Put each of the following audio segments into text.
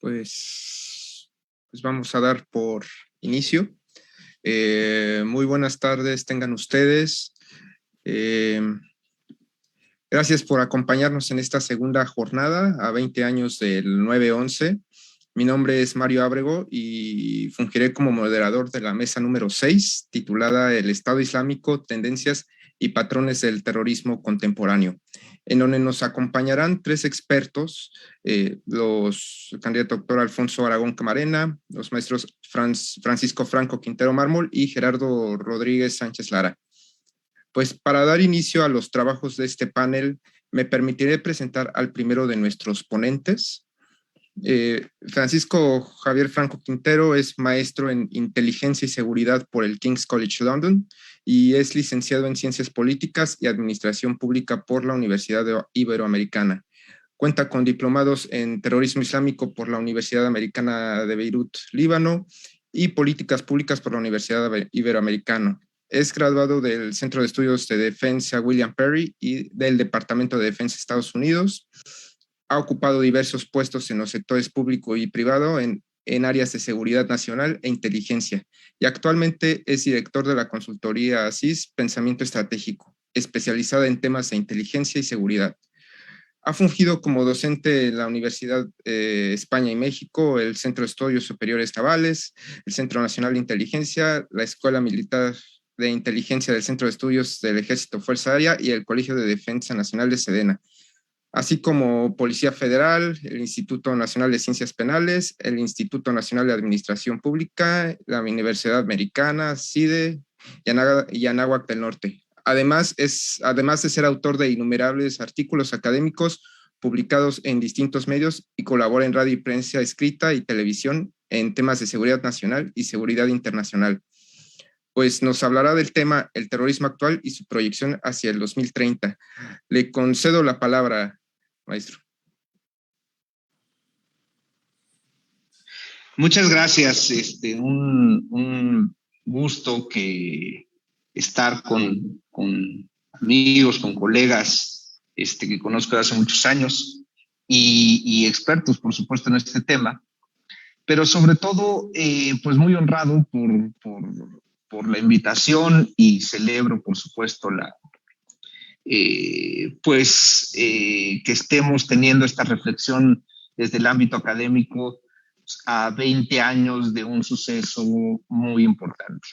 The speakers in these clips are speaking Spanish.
Pues, pues vamos a dar por inicio. Muy buenas tardes tengan ustedes. Gracias por acompañarnos en esta segunda jornada a 20 años del 9/11. Mi nombre es Mario Ábrego y fungiré como moderador de la mesa número 6, titulada El Estado Islámico, Tendencias y Patrones del Terrorismo Contemporáneo, en donde nos acompañarán tres expertos, el candidato doctor Alfonso Aragón Camarena, los maestros Francisco Franco Quintero Mármol y Gerardo Rodríguez Sánchez Lara. Pues para dar inicio a los trabajos de este panel, me permitiré presentar al primero de nuestros ponentes. Francisco Javier Franco Quintero es maestro en Inteligencia y Seguridad por el King's College London y es licenciado en Ciencias Políticas y Administración Pública por la Universidad Iberoamericana. Cuenta con diplomados en Terrorismo Islámico por la Universidad Americana de Beirut, Líbano, y Políticas Públicas por la Universidad Iberoamericana. Es graduado del Centro de Estudios de Defensa William Perry y del Departamento de Defensa de Estados Unidos. Ha ocupado diversos puestos en los sectores público y privado en áreas de seguridad nacional e inteligencia, y actualmente es director de la consultoría ASIS Pensamiento Estratégico, especializada en temas de inteligencia y seguridad. Ha fungido como docente en la Universidad España y México, el Centro de Estudios Superiores Navales, el Centro Nacional de Inteligencia, la Escuela Militar de Inteligencia del Centro de Estudios del Ejército Fuerza Aérea y el Colegio de Defensa Nacional de Sedena, así como Policía Federal, el Instituto Nacional de Ciencias Penales, el Instituto Nacional de Administración Pública, la Universidad Americana, CIDE y Anáhuac del Norte. Además de ser autor de innumerables artículos académicos publicados en distintos medios y colabora en radio y prensa escrita y televisión en temas de seguridad nacional y seguridad internacional. Pues nos hablará del tema el terrorismo actual y su proyección hacia el 2030. Le concedo la palabra, maestro. Muchas gracias. Un gusto que estar con amigos, con colegas que conozco desde hace muchos años y expertos, por supuesto, en este tema. Pero sobre todo, pues muy honrado por la invitación y celebro, por supuesto, que estemos teniendo esta reflexión desde el ámbito académico a 20 años de un suceso muy importante.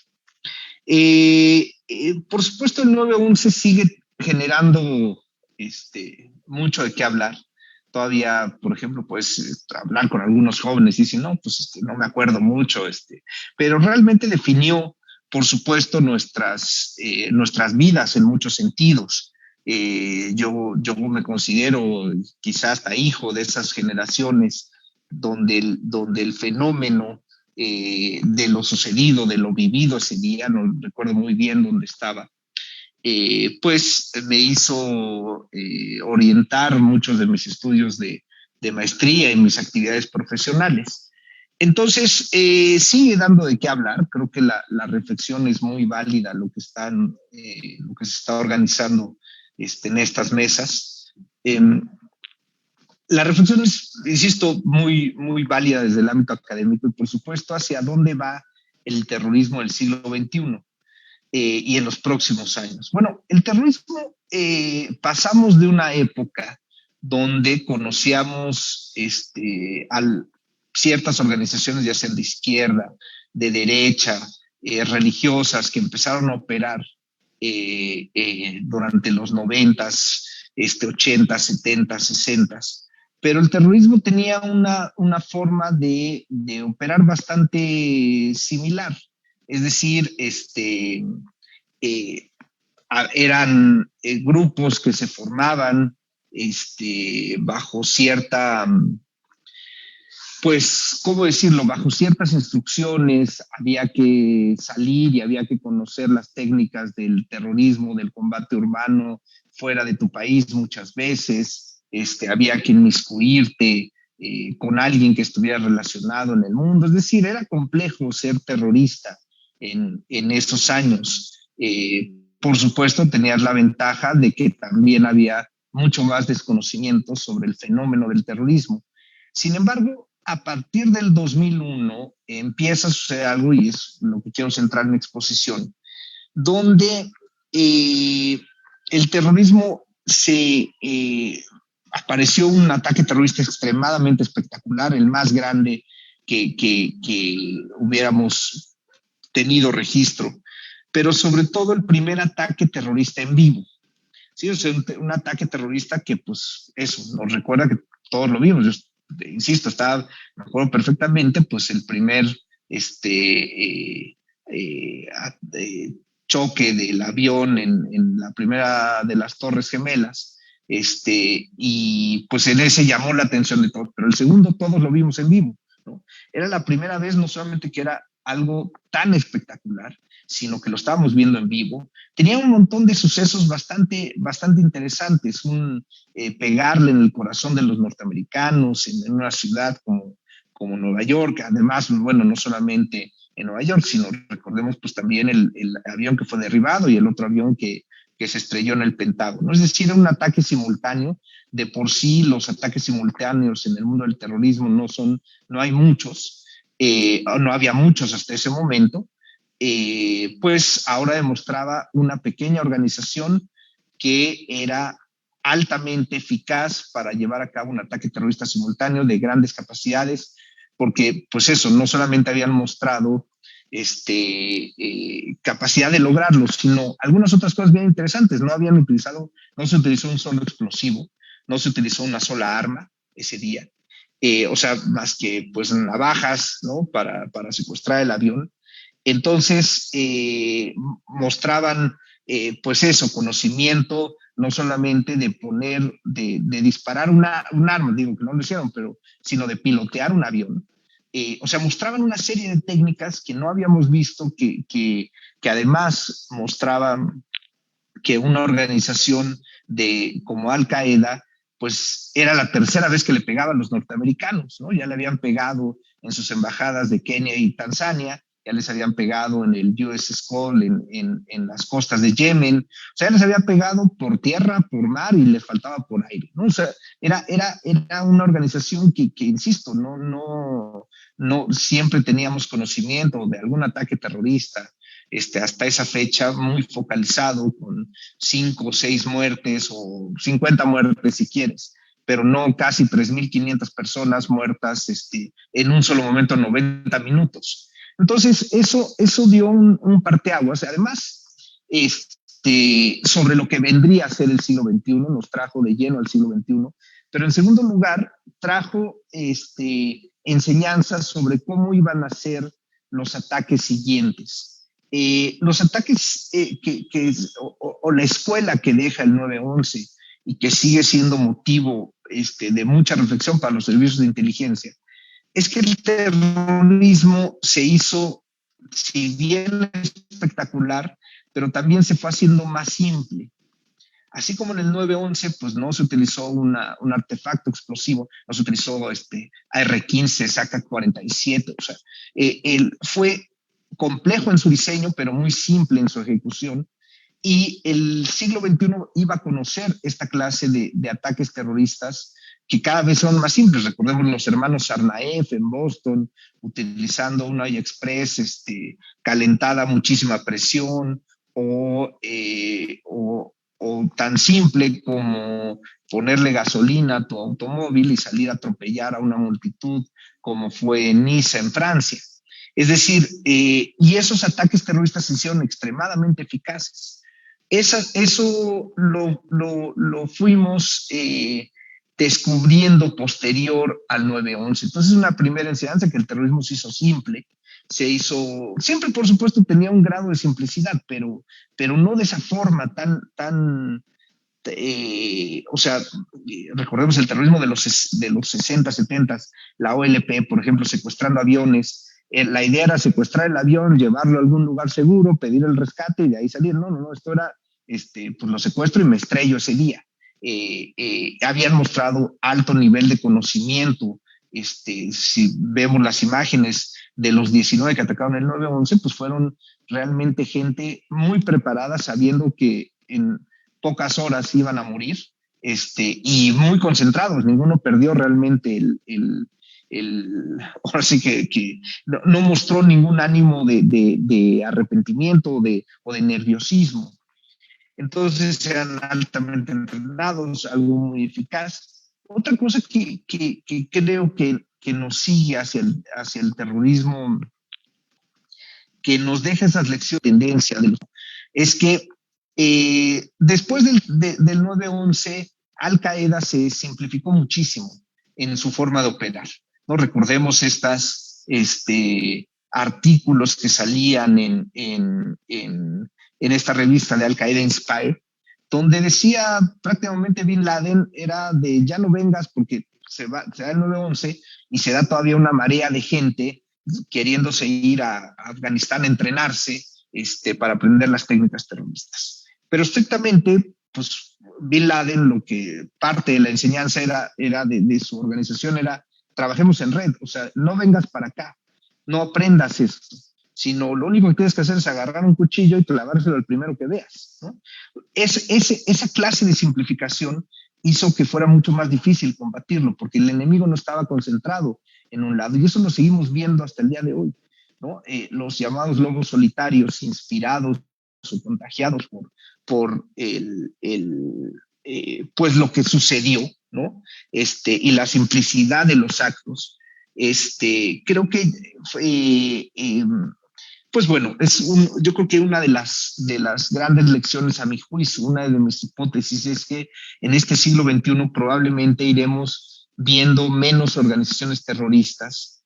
Por supuesto, el 9/11 sigue generando mucho de qué hablar. Todavía, por ejemplo, puedes hablar con algunos jóvenes y dicen, no, pues no me acuerdo mucho, pero realmente definió, por supuesto, nuestras vidas en muchos sentidos. Yo me considero quizás hasta hijo de esas generaciones donde el fenómeno de lo sucedido, de lo vivido ese día, no recuerdo muy bien dónde estaba, pues me hizo orientar muchos de mis estudios de maestría y mis actividades profesionales. Entonces, sigue dando de qué hablar. Creo que la reflexión es muy válida, lo que se está organizando en estas mesas. La reflexión es, insisto, muy, muy válida desde el ámbito académico y, por supuesto, hacia dónde va el terrorismo del siglo XXI y en los próximos años. Bueno, el terrorismo, pasamos de una época donde conocíamos ciertas organizaciones, ya sean de izquierda, de derecha, religiosas, que empezaron a operar durante los 90s, 80, 70, 60. Pero el terrorismo tenía una forma de operar bastante similar. Es decir, eran grupos que se formaban bajo cierta, pues, ¿cómo decirlo? Bajo ciertas instrucciones. Había que salir y había que conocer las técnicas del terrorismo, del combate urbano fuera de tu país muchas veces. Había que inmiscuirte con alguien que estuviera relacionado en el mundo. Es decir, era complejo ser terrorista en esos años. Por supuesto, tenías la ventaja de que también había mucho más desconocimiento sobre el fenómeno del terrorismo. Sin embargo, a partir del 2001 empieza a suceder algo, y es lo que quiero centrar en mi exposición, donde el terrorismo apareció un ataque terrorista extremadamente espectacular, el más grande que hubiéramos tenido registro, pero sobre todo el primer ataque terrorista en vivo. Sí, o sea, un ataque terrorista que, pues, eso, nos recuerda que todos lo vimos. Yo, insisto, me acuerdo perfectamente, pues, el primer choque del avión en la primera de las Torres Gemelas, y pues en ese llamó la atención de todos, pero el segundo todos lo vimos en vivo, ¿no? Era la primera vez, no solamente que era algo tan espectacular, sino que lo estábamos viendo en vivo. Tenía un montón de sucesos bastante interesantes, pegarle en el corazón de los norteamericanos en una ciudad como Nueva York, además, bueno, no solamente en Nueva York, sino recordemos pues también el avión que fue derribado y el otro avión que se estrelló en el Pentágono. Es decir, un ataque simultáneo. De por sí, los ataques simultáneos en el mundo del terrorismo no hay muchos, no había muchos hasta ese momento. Pues ahora demostraba una pequeña organización que era altamente eficaz para llevar a cabo un ataque terrorista simultáneo de grandes capacidades, porque pues eso, no solamente habían mostrado capacidad de lograrlo, sino algunas otras cosas bien interesantes. No se utilizó un solo explosivo, no se utilizó una sola arma ese día, o sea, más que pues navajas, ¿no? Para secuestrar el avión. Entonces, mostraban, pues eso, conocimiento, no solamente de disparar un arma, digo que no lo hicieron, sino de pilotear un avión. O sea, mostraban una serie de técnicas que no habíamos visto, que además mostraban que una organización como Al Qaeda, pues era la tercera vez que le pegaban a los norteamericanos, ¿no? Ya le habían pegado en sus embajadas de Kenia y Tanzania, ya les habían pegado en el US School en las costas de Yemen, o sea, ya les había pegado por tierra, por mar y les faltaba por aire, ¿no? O sea, era una organización que insisto, no siempre teníamos conocimiento de algún ataque terrorista, hasta esa fecha muy focalizado con 5 o 6 muertes o 50 muertes si quieres, pero no casi 3.500 personas muertas en un solo momento, 90 minutos. Entonces, eso dio un parteaguas. Además, sobre lo que vendría a ser el siglo XXI, nos trajo de lleno al siglo XXI, pero en segundo lugar, trajo enseñanzas sobre cómo iban a ser los ataques siguientes. Los ataques o la escuela que deja el 9/11 y que sigue siendo motivo de mucha reflexión para los servicios de inteligencia, es que el terrorismo se hizo, si bien espectacular, pero también se fue haciendo más simple. Así como en el 9/11, pues no se utilizó un artefacto explosivo, no se utilizó AR-15, SACA-47, o sea, fue complejo en su diseño, pero muy simple en su ejecución. Y el siglo XXI iba a conocer esta clase de ataques terroristas que cada vez son más simples. Recordemos los hermanos Tsarnaev en Boston, utilizando una olla express calentada a muchísima presión, o tan simple como ponerle gasolina a tu automóvil y salir a atropellar a una multitud, como fue en Niza, en Francia. Es decir, y esos ataques terroristas se hicieron extremadamente eficaces. Eso lo fuimos descubriendo posterior al 9/11. Entonces, una primera enseñanza, que el terrorismo se hizo simple, siempre por supuesto tenía un grado de simplicidad, pero no de esa forma tan o sea, recordemos el terrorismo de los 60, 70, la OLP, por ejemplo, secuestrando aviones. La idea era secuestrar el avión, llevarlo a algún lugar seguro, pedir el rescate y de ahí salir. No, esto era, pues lo secuestro y me estrello ese día. Habían mostrado alto nivel de conocimiento. Si vemos las imágenes de los 19 que atacaron el 9/11, pues fueron realmente gente muy preparada, sabiendo que en pocas horas iban a morir, y muy concentrados. Ninguno perdió realmente ahora sí que no mostró ningún ánimo de arrepentimiento o de nerviosismo. Entonces eran altamente entrenados, algo muy eficaz. Otra cosa que creo que nos sigue hacia el terrorismo, que nos deja esas lecciones de tendencia, es que después del 9/11, Al Qaeda se simplificó muchísimo en su forma de operar. ¿No? Recordemos artículos que salían en esta revista de Al Qaeda Inspire, donde decía prácticamente Bin Laden era de ya no vengas porque se da el 9/11 y se da todavía una marea de gente queriéndose ir a Afganistán a entrenarse para aprender las técnicas terroristas. Pero estrictamente, pues Bin Laden, lo que parte de la enseñanza era de su organización era trabajemos en red, o sea, no vengas para acá, no aprendas esto, sino lo único que tienes que hacer es agarrar un cuchillo y clavárselo al primero que veas, ¿no? Esa clase de simplificación hizo que fuera mucho más difícil combatirlo, porque el enemigo no estaba concentrado en un lado, y eso lo seguimos viendo hasta el día de hoy, ¿no? Los llamados lobos solitarios, inspirados o contagiados por pues lo que sucedió, ¿no? Y la simplicidad de los actos, creo que pues bueno, yo creo que una de las grandes lecciones a mi juicio, una de mis hipótesis es que en este siglo XXI probablemente iremos viendo menos organizaciones terroristas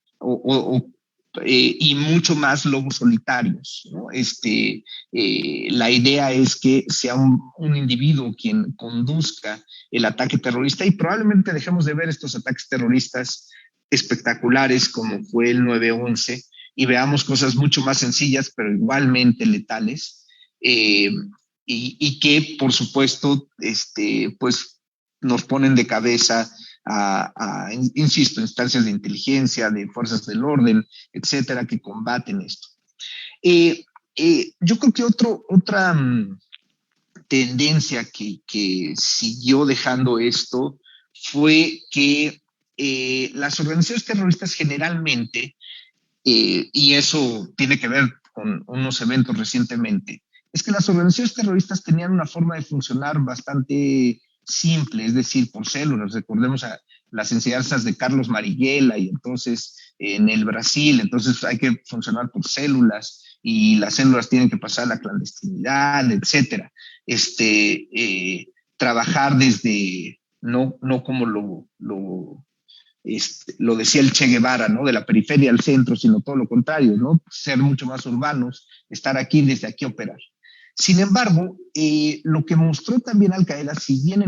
y mucho más lobos solitarios, ¿no? La idea es que sea un individuo quien conduzca el ataque terrorista y probablemente dejemos de ver estos ataques terroristas espectaculares como fue el 9/11 y veamos cosas mucho más sencillas, pero igualmente letales, y que, por supuesto, pues nos ponen de cabeza insisto, instancias de inteligencia, de fuerzas del orden, etcétera, que combaten esto. Yo creo que otra tendencia que siguió dejando esto fue que las organizaciones terroristas generalmente, y eso tiene que ver con unos eventos recientemente, es que las organizaciones terroristas tenían una forma de funcionar bastante simple, es decir, por células. Recordemos a las enseñanzas de Carlos Marighella y entonces en el Brasil, entonces hay que funcionar por células y las células tienen que pasar a la clandestinidad, etcétera. Trabajar desde, no como lo decía el Che Guevara, ¿no? De la periferia al centro, sino todo lo contrario, ¿no? Ser mucho más urbanos, estar aquí, desde aquí operar. Sin embargo, lo que mostró también Al Qaeda, si bien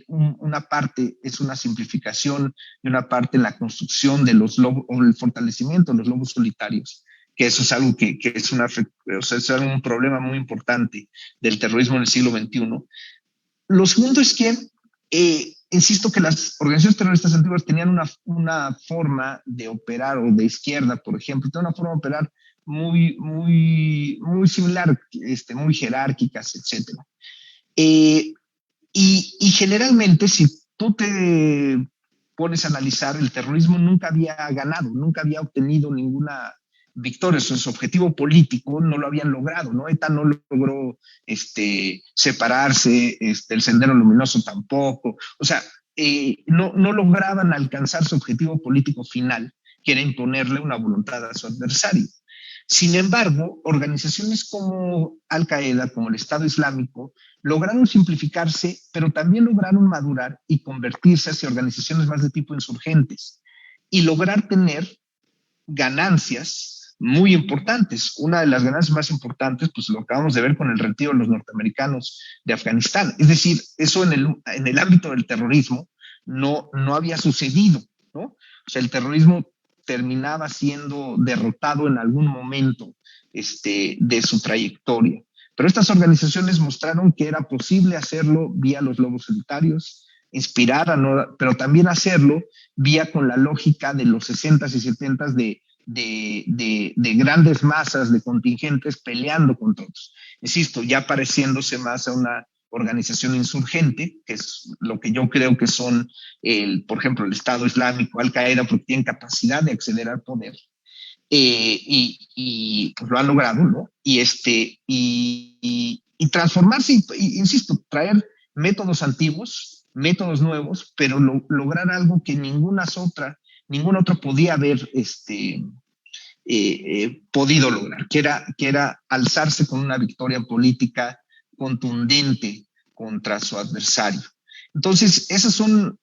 una parte es una simplificación y una parte en la construcción de los lobos o el fortalecimiento de los lobos solitarios, que eso es algo que es, es un problema muy importante del terrorismo en el siglo XXI. Lo segundo es que insisto que las organizaciones terroristas antiguas tenían una forma de operar, o de izquierda, por ejemplo, tenían una forma de operar muy similar, muy jerárquicas, etc. Y generalmente, si tú te pones a analizar, el terrorismo nunca había ganado, nunca había obtenido ninguna victoria, su objetivo político no lo habían logrado, ¿no? ETA no logró separarse, el Sendero Luminoso tampoco, o sea, no lograban alcanzar su objetivo político final, que era imponerle una voluntad a su adversario. Sin embargo, organizaciones como Al Qaeda, como el Estado Islámico, lograron simplificarse, pero también lograron madurar y convertirse hacia organizaciones más de tipo insurgentes y lograr tener ganancias muy importantes. Una de las ganancias más importantes, pues lo acabamos de ver con el retiro de los norteamericanos de Afganistán. Es decir, eso en el ámbito del terrorismo no había sucedido, ¿no? O sea, el terrorismo terminaba siendo derrotado en algún momento de su trayectoria. Pero estas organizaciones mostraron que era posible hacerlo vía los lobos solitarios, pero también hacerlo vía con la lógica de los 60s y 70s de grandes masas de contingentes peleando contra otros. Insisto, ya pareciéndose más a una organización insurgente, que es lo que yo creo que son, por ejemplo, el Estado Islámico, Al-Qaeda, porque tienen capacidad de acceder al poder. Y pues lo han logrado, ¿no? Y transformarse, insisto, traer métodos antiguos, métodos nuevos, pero lograr algo que ninguna otra podía haber podido lograr, que era alzarse con una victoria política contundente contra su adversario. Entonces, esos son,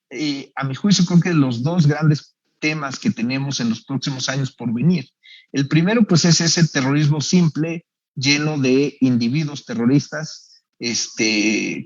a mi juicio, creo que los dos grandes temas que tenemos en los próximos años por venir. El primero, pues, es ese terrorismo simple, lleno de individuos terroristas,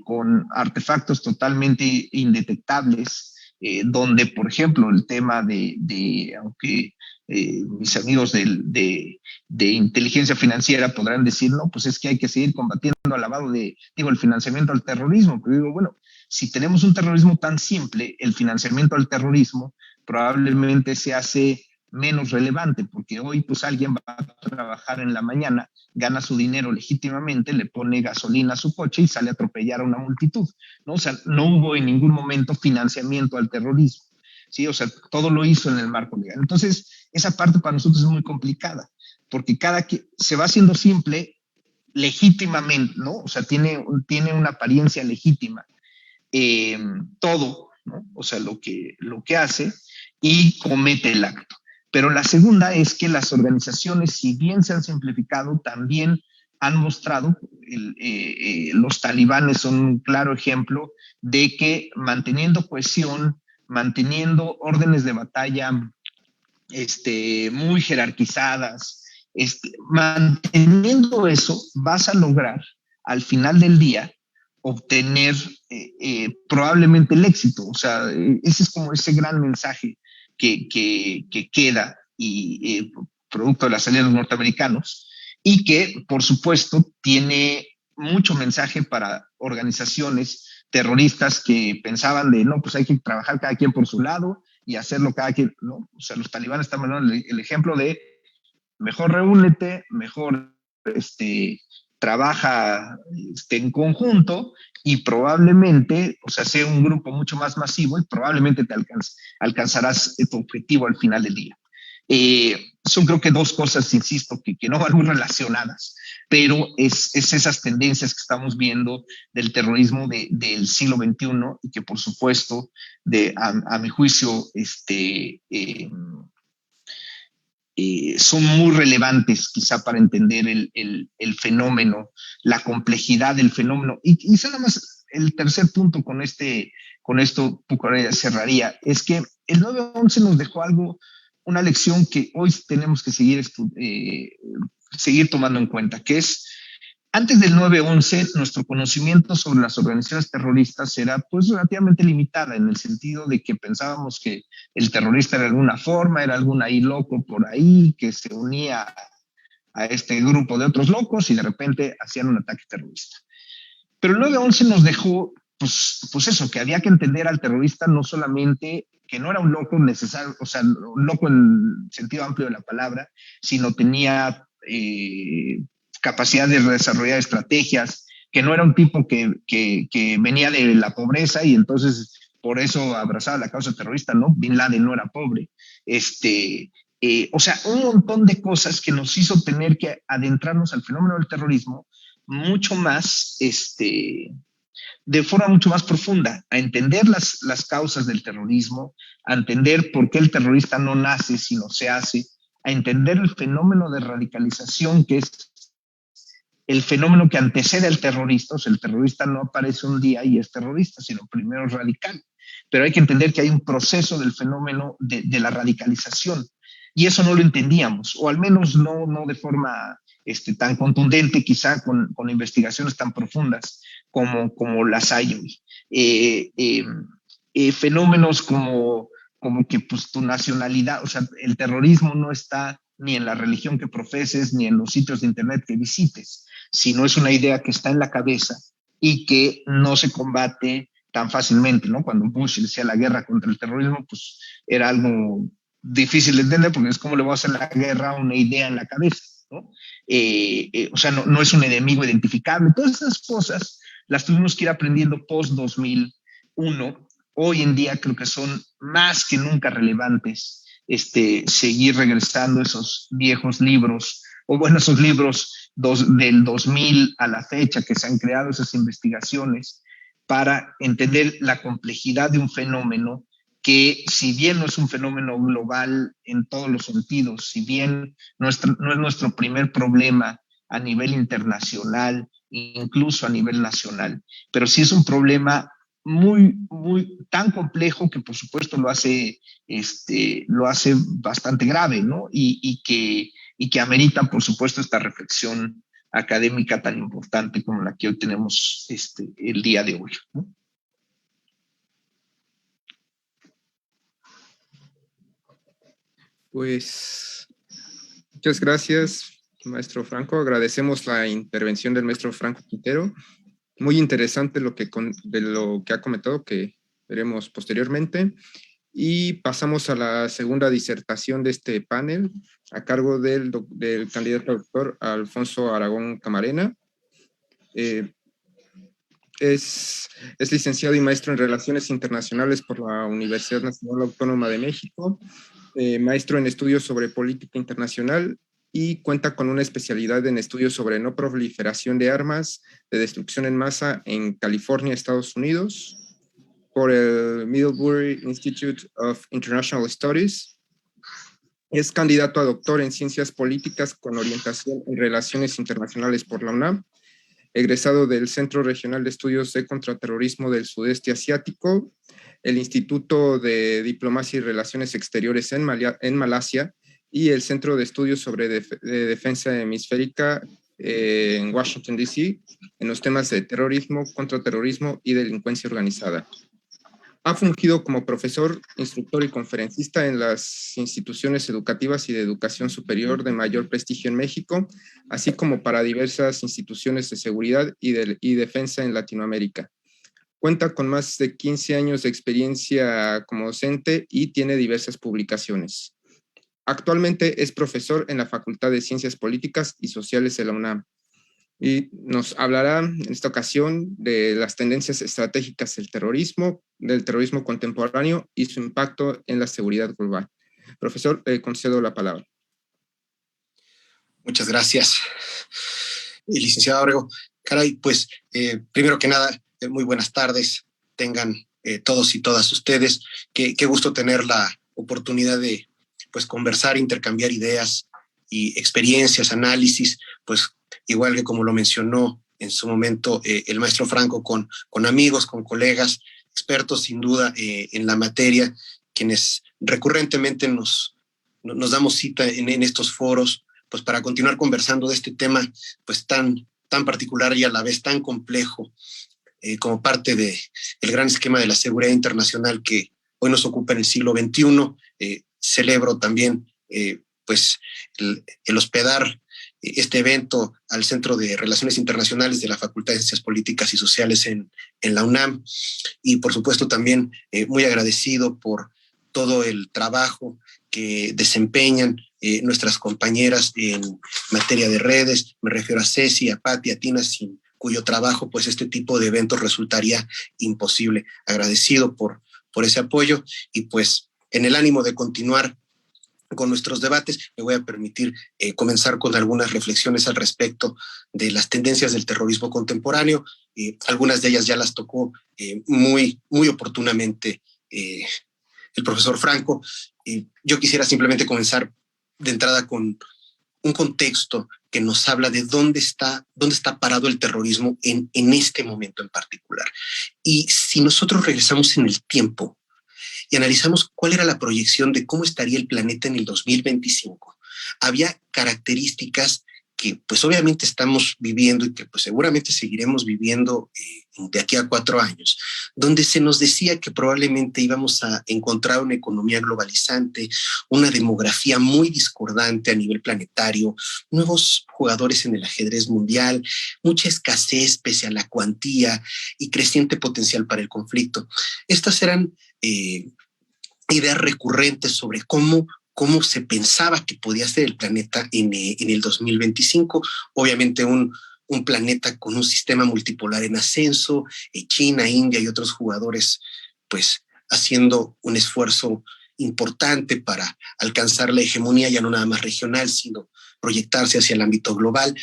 con artefactos totalmente indetectables, donde, por ejemplo, el tema aunque mis amigos de inteligencia financiera podrán decir, no, pues es que hay que seguir combatiendo el financiamiento al terrorismo. Pero digo, bueno, si tenemos un terrorismo tan simple, el financiamiento al terrorismo probablemente se hace menos relevante, porque hoy pues alguien va a trabajar en la mañana, gana su dinero legítimamente, le pone gasolina a su coche y sale a atropellar a una multitud, ¿no? O sea, no hubo en ningún momento financiamiento al terrorismo, ¿sí? O sea, todo lo hizo en el marco legal. Entonces, esa parte para nosotros es muy complicada, porque se va haciendo simple legítimamente, ¿no? O sea, tiene una apariencia legítima, todo, ¿no? O sea, lo que hace y comete el acto. Pero la segunda es que las organizaciones, si bien se han simplificado, también han mostrado, los talibanes son un claro ejemplo de que manteniendo cohesión, manteniendo órdenes de batalla muy jerarquizadas, manteniendo eso, vas a lograr al final del día obtener probablemente el éxito. O sea, ese es como ese gran mensaje que queda y producto de la salida de los norteamericanos, y que por supuesto tiene mucho mensaje para organizaciones terroristas que pensaban de no, pues hay que trabajar cada quien por su lado y hacerlo cada quien, ¿no? O sea, los talibanes están dando el ejemplo de mejor reúnete, mejor trabaja en conjunto y probablemente, o sea, sea un grupo mucho más masivo y probablemente alcanzarás tu objetivo al final del día. Son creo que dos cosas, insisto, que no van muy relacionadas, pero es esas tendencias que estamos viendo del terrorismo del siglo XXI y que por supuesto, a mi juicio, son muy relevantes quizá para entender el fenómeno, la complejidad del fenómeno. Y nada más el tercer punto con esto cerraría, es que el 9/11 nos dejó una lección que hoy tenemos que seguir tomando en cuenta, que es antes del 9/11, nuestro conocimiento sobre las organizaciones terroristas era pues relativamente limitada, en el sentido de que pensábamos que el terrorista era de alguna forma, era algún ahí loco por ahí que se unía a este grupo de otros locos y de repente hacían un ataque terrorista. Pero el 9/11 nos dejó pues eso, que había que entender al terrorista no solamente que no era un loco necesario, o sea, un loco en el sentido amplio de la palabra, sino tenía capacidad de desarrollar estrategias, que no era un tipo que venía de la pobreza y entonces por eso abrazaba la causa terrorista, ¿no? Bin Laden no era pobre. O sea, un montón de cosas que nos hizo tener que adentrarnos al fenómeno del terrorismo mucho más, de forma mucho más profunda, a entender las causas del terrorismo, a entender por qué el terrorista no nace, sino se hace, a entender el fenómeno de radicalización, que es el fenómeno que antecede al terrorista. O sea, el terrorista no aparece un día y es terrorista, sino primero es radical. Pero hay que entender que hay un proceso del fenómeno de la radicalización. Y eso no lo entendíamos, o al menos no de forma tan contundente, quizá con investigaciones tan profundas como las hay hoy. Fenómenos como que pues tu nacionalidad, o sea, el terrorismo no está ni en la religión que profeses, ni en los sitios de internet que visites, sino es una idea que está en la cabeza y que no se combate tan fácilmente, ¿no? Cuando Bush decía la guerra contra el terrorismo, pues era algo difícil de entender, porque es como le voy a hacer la guerra a una idea en la cabeza, ¿no? O sea, no es un enemigo identificable. Todas esas cosas las tuvimos que ir aprendiendo post-2001. Hoy en día creo que son más que nunca relevantes seguir regresando esos viejos libros, o bueno, esos libros del 2000 a la fecha que se han creado esas investigaciones para entender la complejidad de un fenómeno que, si bien no es un fenómeno global en todos los sentidos, si bien no es nuestro primer problema a nivel internacional, incluso a nivel nacional, pero sí es un problema muy tan complejo que por supuesto lo hace bastante grave, ¿no? Y que amerita por supuesto esta reflexión académica tan importante como la que hoy tenemos el día de hoy, ¿no? Pues muchas gracias, maestro Franco. Agradecemos la intervención del maestro Franco Quintero. Muy interesante de lo que ha comentado, que veremos posteriormente. Y pasamos a la segunda disertación de este panel, a cargo del candidato doctor Alfonso Aragón Camarena. Es licenciado y maestro en Relaciones Internacionales por la Universidad Nacional Autónoma de México, maestro en estudios sobre política internacional y cuenta con una especialidad en estudios sobre no proliferación de armas de destrucción en masa en California, Estados Unidos, por el Middlebury Institute of International Studies. Es candidato a doctor en Ciencias Políticas con orientación en Relaciones Internacionales por la UNAM, egresado del Centro Regional de Estudios de Contraterrorismo del Sudeste Asiático, el Instituto de Diplomacia y Relaciones Exteriores en Malasia y el Centro de Estudios sobre Defensa Hemisférica en Washington, D.C., en los temas de terrorismo, contraterrorismo y delincuencia organizada. Ha fungido como profesor, instructor y conferencista en las instituciones educativas y de educación superior de mayor prestigio en México, así como para diversas instituciones de seguridad y defensa en Latinoamérica. Cuenta con más de 15 años de experiencia como docente y tiene diversas publicaciones. Actualmente es profesor en la Facultad de Ciencias Políticas y Sociales de la UNAM. Y nos hablará en esta ocasión de las tendencias estratégicas del terrorismo contemporáneo y su impacto en la seguridad global. Profesor, concedo la palabra. Muchas gracias, licenciado Abrego. Caray, pues primero que nada, muy buenas tardes tengan todos y todas ustedes. Qué gusto tener la oportunidad de pues conversar, intercambiar ideas y experiencias, análisis, pues igual que como lo mencionó en su momento el maestro Franco, con amigos, con colegas, expertos sin duda en la materia, quienes recurrentemente nos damos cita en estos foros, pues para continuar conversando de este tema pues tan particular y a la vez tan complejo como parte del gran esquema de la seguridad internacional que hoy nos ocupa en el siglo XXI. Celebro también pues el hospedar este evento al Centro de Relaciones Internacionales de la Facultad de Ciencias Políticas y Sociales en la UNAM, y por supuesto también muy agradecido por todo el trabajo que desempeñan nuestras compañeras en materia de redes. Me refiero a Ceci, a Patti, a Tina, sin cuyo trabajo pues este tipo de eventos resultaría imposible. Agradecido por ese apoyo, y pues en el ánimo de continuar con nuestros debates, me voy a permitir comenzar con algunas reflexiones al respecto de las tendencias del terrorismo contemporáneo. Algunas de ellas ya las tocó muy oportunamente el profesor Franco. Yo quisiera simplemente comenzar de entrada con un contexto que nos habla de dónde está parado el terrorismo en este momento en particular. Y si nosotros regresamos en el tiempo y analizamos cuál era la proyección de cómo estaría el planeta en el 2025, había características que pues obviamente estamos viviendo y que pues seguramente seguiremos viviendo de aquí a 4 años, donde se nos decía que probablemente íbamos a encontrar una economía globalizante, una demografía muy discordante a nivel planetario, nuevos jugadores en el ajedrez mundial, mucha escasez pese a la cuantía y creciente potencial para el conflicto. Estas eran ideas recurrentes sobre cómo se pensaba que podía ser el planeta en el 2025. Obviamente un un planeta con un sistema multipolar en ascenso, China, India y otros jugadores pues haciendo un esfuerzo importante para alcanzar la hegemonía ya no nada más regional, sino proyectarse hacia el ámbito global.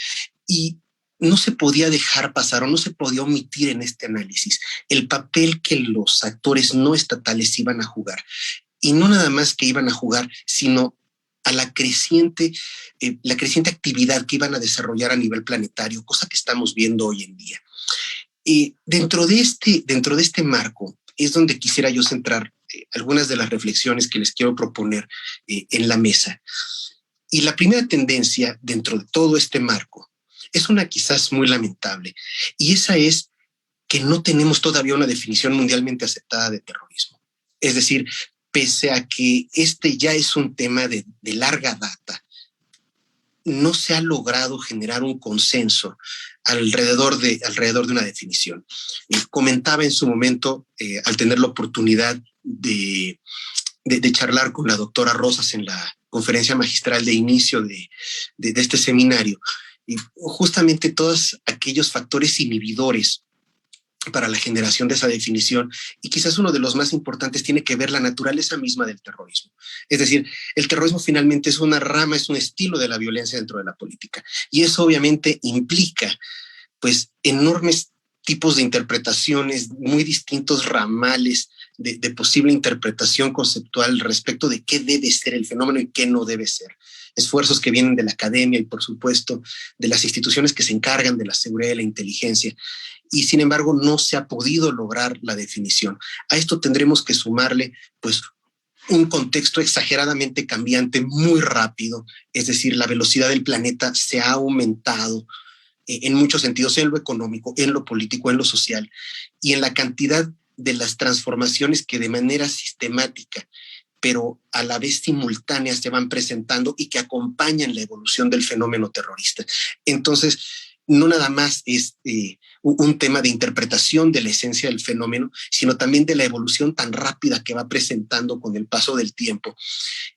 Y no se podía dejar pasar o no se podía omitir en este análisis el papel que los actores no estatales iban a jugar. Y no nada más que iban a jugar, sino a la creciente actividad que iban a desarrollar a nivel planetario, cosa que estamos viendo hoy en día. Dentro de este marco es donde quisiera yo centrar algunas de las reflexiones que les quiero proponer en la mesa. Y la primera tendencia dentro de todo este marco es una quizás muy lamentable, y esa es que no tenemos todavía una definición mundialmente aceptada de terrorismo. Es decir, pese a que este ya es un tema de larga data, no se ha logrado generar un consenso alrededor de una definición. Comentaba en su momento, al tener la oportunidad de charlar con la doctora Rosas en la conferencia magistral de inicio de este seminario, y justamente todos aquellos factores inhibidores para la generación de esa definición, y quizás uno de los más importantes tiene que ver la naturaleza misma del terrorismo. Es decir, el terrorismo finalmente es una rama, es un estilo de la violencia dentro de la política, y eso obviamente implica pues enormes tipos de interpretaciones, muy distintos ramales de posible interpretación conceptual respecto de qué debe ser el fenómeno y qué no debe ser. Esfuerzos que vienen de la academia y, por supuesto, de las instituciones que se encargan de la seguridad y la inteligencia. Y, sin embargo, no se ha podido lograr la definición. A esto tendremos que sumarle, pues, un contexto exageradamente cambiante, muy rápido. Es decir, la velocidad del planeta se ha aumentado en muchos sentidos, en lo económico, en lo político, en lo social, y en la cantidad de las transformaciones que de manera sistemática, pero a la vez simultánea, se van presentando y que acompañan la evolución del fenómeno terrorista. Entonces, no nada más es un tema de interpretación de la esencia del fenómeno, sino también de la evolución tan rápida que va presentando con el paso del tiempo,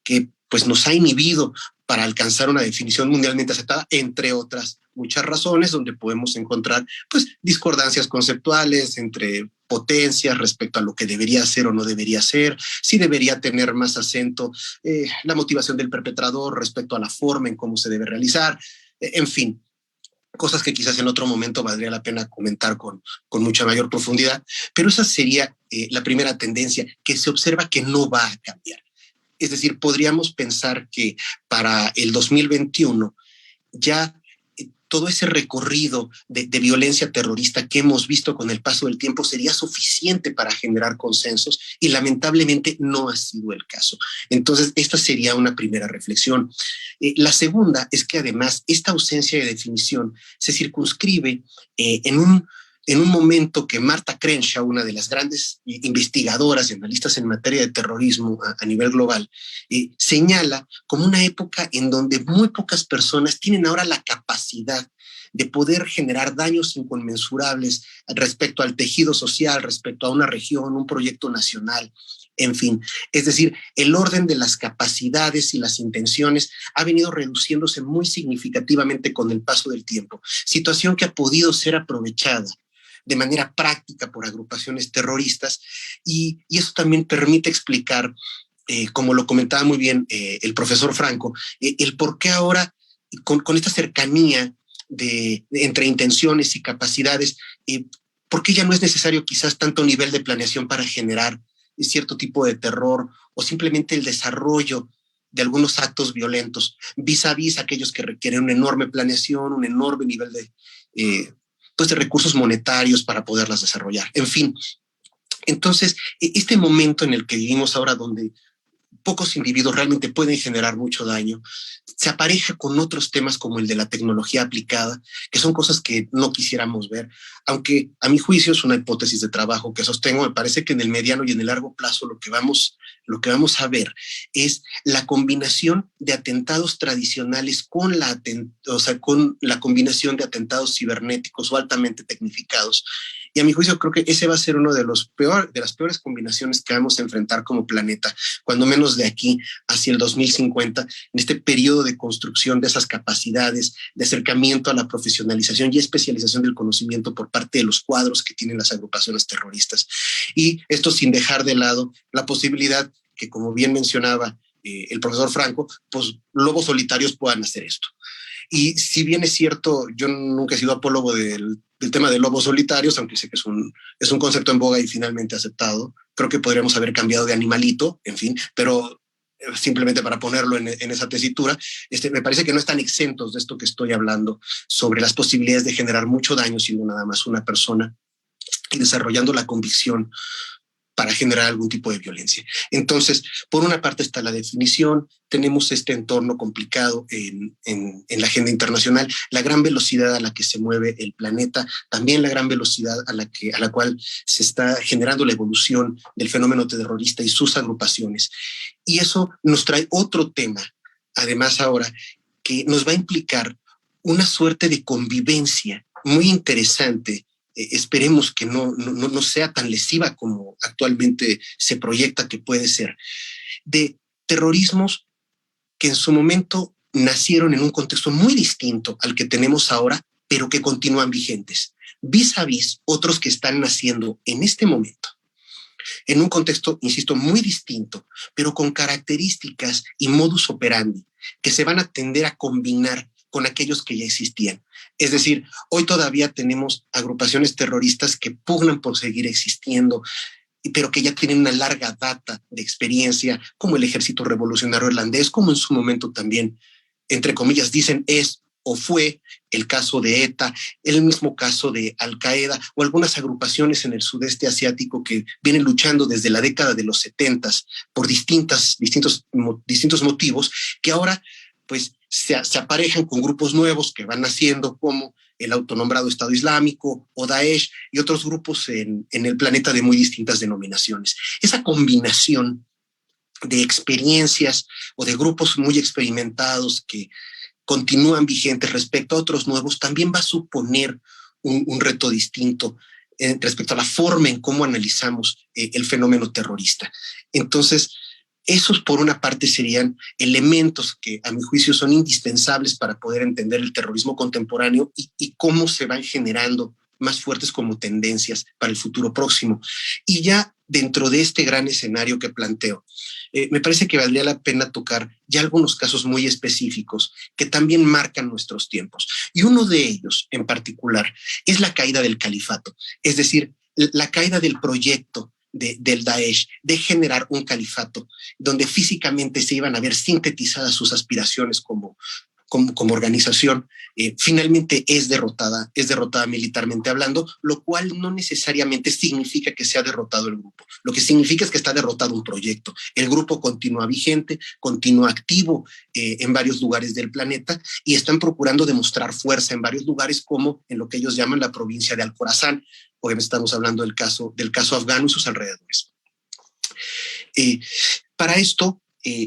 que pues nos ha inhibido para alcanzar una definición mundialmente aceptada, entre otras muchas razones, donde podemos encontrar pues discordancias conceptuales entre potencias respecto a lo que debería ser o no debería ser, si debería tener más acento la motivación del perpetrador respecto a la forma en cómo se debe realizar, en fin, cosas que quizás en otro momento valdría la pena comentar con mucha mayor profundidad, pero esa sería la primera tendencia que se observa que no va a cambiar. Es decir, podríamos pensar que para el 2021 ya todo ese recorrido de violencia terrorista que hemos visto con el paso del tiempo sería suficiente para generar consensos, y lamentablemente no ha sido el caso. Entonces, esta sería una primera reflexión. La segunda es que además esta ausencia de definición se circunscribe en un momento que Marta Crenshaw, una de las grandes investigadoras y analistas en materia de terrorismo a nivel global, señala como una época en donde muy pocas personas tienen ahora la capacidad de poder generar daños inconmensurables respecto al tejido social, respecto a una región, un proyecto nacional, en fin. Es decir, el orden de las capacidades y las intenciones ha venido reduciéndose muy significativamente con el paso del tiempo, situación que ha podido ser aprovechada de manera práctica por agrupaciones terroristas, y eso también permite explicar, como lo comentaba muy bien el profesor Franco, el por qué ahora, con esta cercanía entre intenciones y capacidades, por qué ya no es necesario quizás tanto nivel de planeación para generar cierto tipo de terror, o simplemente el desarrollo de algunos actos violentos, vis a vis aquellos que requieren una enorme planeación, un enorme nivel de recursos monetarios para poderlas desarrollar. En fin, entonces, este momento en el que vivimos ahora, donde pocos individuos realmente pueden generar mucho daño, se apareja con otros temas como el de la tecnología aplicada, que son cosas que no quisiéramos ver, aunque a mi juicio es una hipótesis de trabajo que sostengo. Me parece que en el mediano y en el largo plazo lo que vamos a ver es la combinación de atentados tradicionales con la combinación de atentados cibernéticos o altamente tecnificados, Y a mi juicio creo que ese va a ser uno de las peores combinaciones que vamos a enfrentar como planeta, cuando menos de aquí hacia el 2050, en este periodo de construcción de esas capacidades, de acercamiento a la profesionalización y especialización del conocimiento por parte de los cuadros que tienen las agrupaciones terroristas. Y esto sin dejar de lado la posibilidad que, como bien mencionaba el profesor Franco, pues lobos solitarios puedan hacer esto. Y si bien es cierto, yo nunca he sido apólogo del tema de lobos solitarios, aunque sé que es un concepto en boga y finalmente aceptado. Creo que podríamos haber cambiado de animalito, en fin, pero simplemente para ponerlo en esa tesitura, me parece que no están exentos de esto que estoy hablando sobre las posibilidades de generar mucho daño siendo nada más una persona y desarrollando la convicción para generar algún tipo de violencia. Entonces, por una parte está la definición, tenemos este entorno complicado en la agenda internacional, la gran velocidad a la que se mueve el planeta, también la gran velocidad a la cual se está generando la evolución del fenómeno terrorista y sus agrupaciones. Y eso nos trae otro tema, además ahora, que nos va a implicar una suerte de convivencia muy interesante. Esperemos que no sea tan lesiva como actualmente se proyecta que puede ser, de terrorismos que en su momento nacieron en un contexto muy distinto al que tenemos ahora, pero que continúan vigentes, vis a vis otros que están naciendo en este momento, en un contexto, insisto, muy distinto, pero con características y modus operandi que se van a tender a combinar con aquellos que ya existían. Es decir, hoy todavía tenemos agrupaciones terroristas que pugnan por seguir existiendo, pero que ya tienen una larga data de experiencia, como el Ejército Revolucionario Irlandés, como en su momento también, entre comillas, dicen es o fue el caso de ETA, el mismo caso de Al-Qaeda o algunas agrupaciones en el sudeste asiático que vienen luchando desde la década de los 70 por distintos motivos, que ahora pues se aparejan con grupos nuevos que van naciendo como el autonombrado Estado Islámico o Daesh y otros grupos en el planeta de muy distintas denominaciones. Esa combinación de experiencias o de grupos muy experimentados que continúan vigentes respecto a otros nuevos también va a suponer un reto distinto respecto a la forma en cómo analizamos el fenómeno terrorista. Entonces, esos por una parte serían elementos que a mi juicio son indispensables para poder entender el terrorismo contemporáneo y cómo se van generando más fuertes como tendencias para el futuro próximo. Y ya dentro de este gran escenario que planteo, me parece que valdría la pena tocar ya algunos casos muy específicos que también marcan nuestros tiempos. Y uno de ellos en particular es la caída del califato, es decir, la caída del proyecto del Daesh, de generar un califato donde físicamente se iban a ver sintetizadas sus aspiraciones como organización, finalmente es derrotada militarmente hablando, lo cual no necesariamente significa que sea derrotado el grupo. Lo que significa es que está derrotado un proyecto. El grupo continúa vigente, continúa activo en varios lugares del planeta y están procurando demostrar fuerza en varios lugares, como en lo que ellos llaman la provincia de Al-Khorasan. Hoy estamos hablando del caso afgano y sus alrededores. Para esto,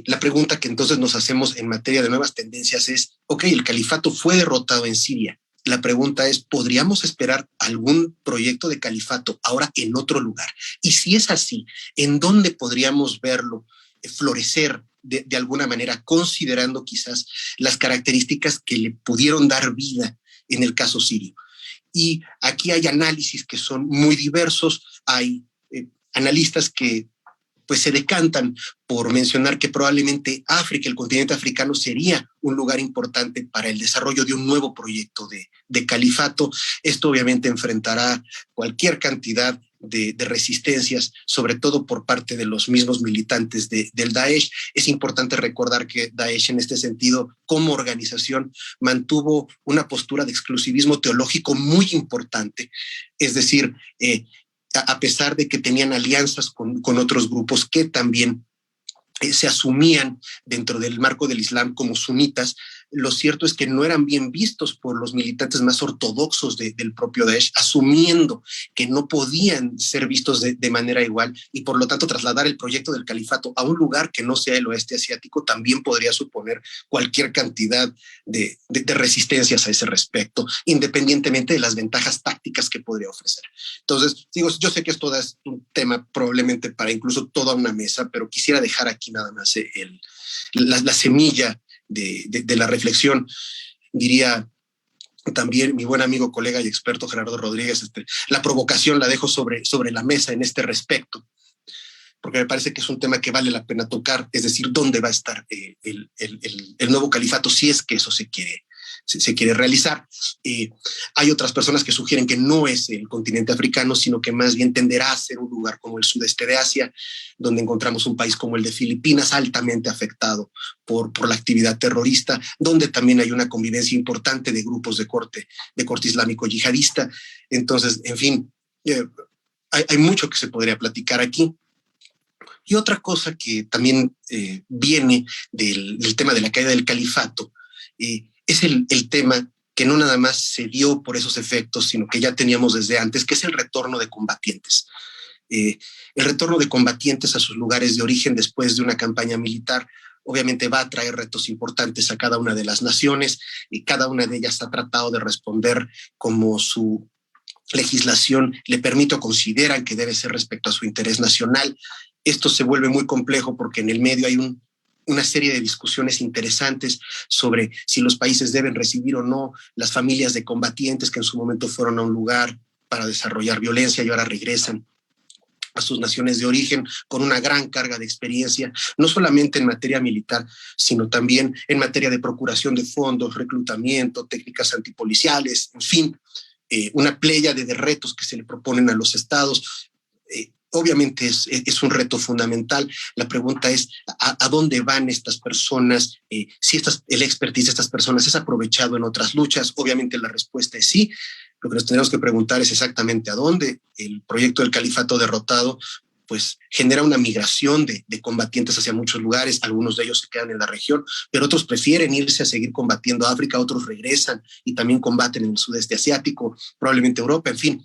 la pregunta que entonces nos hacemos en materia de nuevas tendencias es, ok, el califato fue derrotado en Siria. La pregunta es, ¿podríamos esperar algún proyecto de califato ahora en otro lugar? Y si es así, ¿en dónde podríamos verlo florecer de alguna manera, considerando quizás las características que le pudieron dar vida en el caso sirio? Y aquí hay análisis que son muy diversos, hay analistas que pues se decantan por mencionar que probablemente África, el continente africano, sería un lugar importante para el desarrollo de un nuevo proyecto de califato. Esto obviamente enfrentará cualquier cantidad de resistencias, sobre todo por parte de los mismos militantes del Daesh. Es importante recordar que Daesh en este sentido, como organización, mantuvo una postura de exclusivismo teológico muy importante, es decir, a pesar de que tenían alianzas con otros grupos que también se asumían dentro del marco del Islam como sunitas, lo cierto es que no eran bien vistos por los militantes más ortodoxos del propio Daesh, asumiendo que no podían ser vistos de manera igual, y por lo tanto trasladar el proyecto del califato a un lugar que no sea el oeste asiático también podría suponer cualquier cantidad de resistencias a ese respecto, independientemente de las ventajas tácticas que podría ofrecer. Entonces, digo, yo sé que esto es un tema probablemente para incluso toda una mesa, pero quisiera dejar aquí nada más la semilla de la reflexión. Diría también mi buen amigo, colega y experto Gerardo Rodríguez, la provocación la dejo sobre la mesa en este respecto, porque me parece que es un tema que vale la pena tocar, es decir, dónde va a estar el nuevo califato si es que eso se quiere realizar. Hay otras personas que sugieren que no es el continente africano, sino que más bien tenderá a ser un lugar como el sudeste de Asia, donde encontramos un país como el de Filipinas, altamente afectado por la actividad terrorista, donde también hay una convivencia importante de grupos de corte islámico yihadista. Entonces, en fin, hay mucho que se podría platicar aquí. Y otra cosa que también viene del tema de la caída del califato, es el tema que no nada más se dio por esos efectos, sino que ya teníamos desde antes, que es el retorno de combatientes. El retorno de combatientes a sus lugares de origen después de una campaña militar obviamente va a traer retos importantes a cada una de las naciones, y cada una de ellas ha tratado de responder como su legislación le permite o consideran que debe ser respecto a su interés nacional. Esto se vuelve muy complejo porque en el medio hay una serie de discusiones interesantes sobre si los países deben recibir o no las familias de combatientes que en su momento fueron a un lugar para desarrollar violencia y ahora regresan a sus naciones de origen con una gran carga de experiencia, no solamente en materia militar, sino también en materia de procuración de fondos, reclutamiento, técnicas antipoliciales, en fin, una pléyade de retos que se le proponen a los estados. Obviamente es un reto fundamental. La pregunta es ¿a dónde van estas personas? Si el expertise de estas personas es aprovechado en otras luchas. Obviamente la respuesta es sí. Lo que nos tenemos que preguntar es exactamente a dónde. El proyecto del califato derrotado pues genera una migración de combatientes hacia muchos lugares. Algunos de ellos se quedan en la región, pero otros prefieren irse a seguir combatiendo a África, otros regresan y también combaten en el sudeste asiático, probablemente Europa, en fin.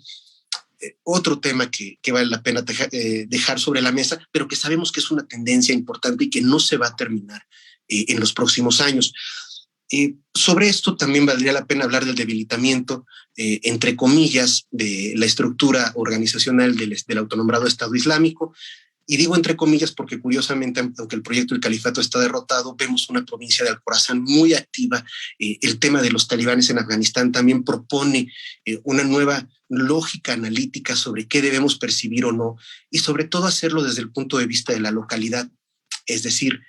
Otro tema que vale la pena dejar sobre la mesa, pero que sabemos que es una tendencia importante y que no se va a terminar en los próximos años. Sobre esto también valdría la pena hablar del debilitamiento, entre comillas, de la estructura organizacional del autonombrado Estado Islámico. Y digo entre comillas porque curiosamente, aunque el proyecto del califato está derrotado, vemos una provincia de Al-Khorasan muy activa. El tema de los talibanes en Afganistán también propone una nueva lógica analítica sobre qué debemos percibir o no, y sobre todo hacerlo desde el punto de vista de la localidad. Es decir,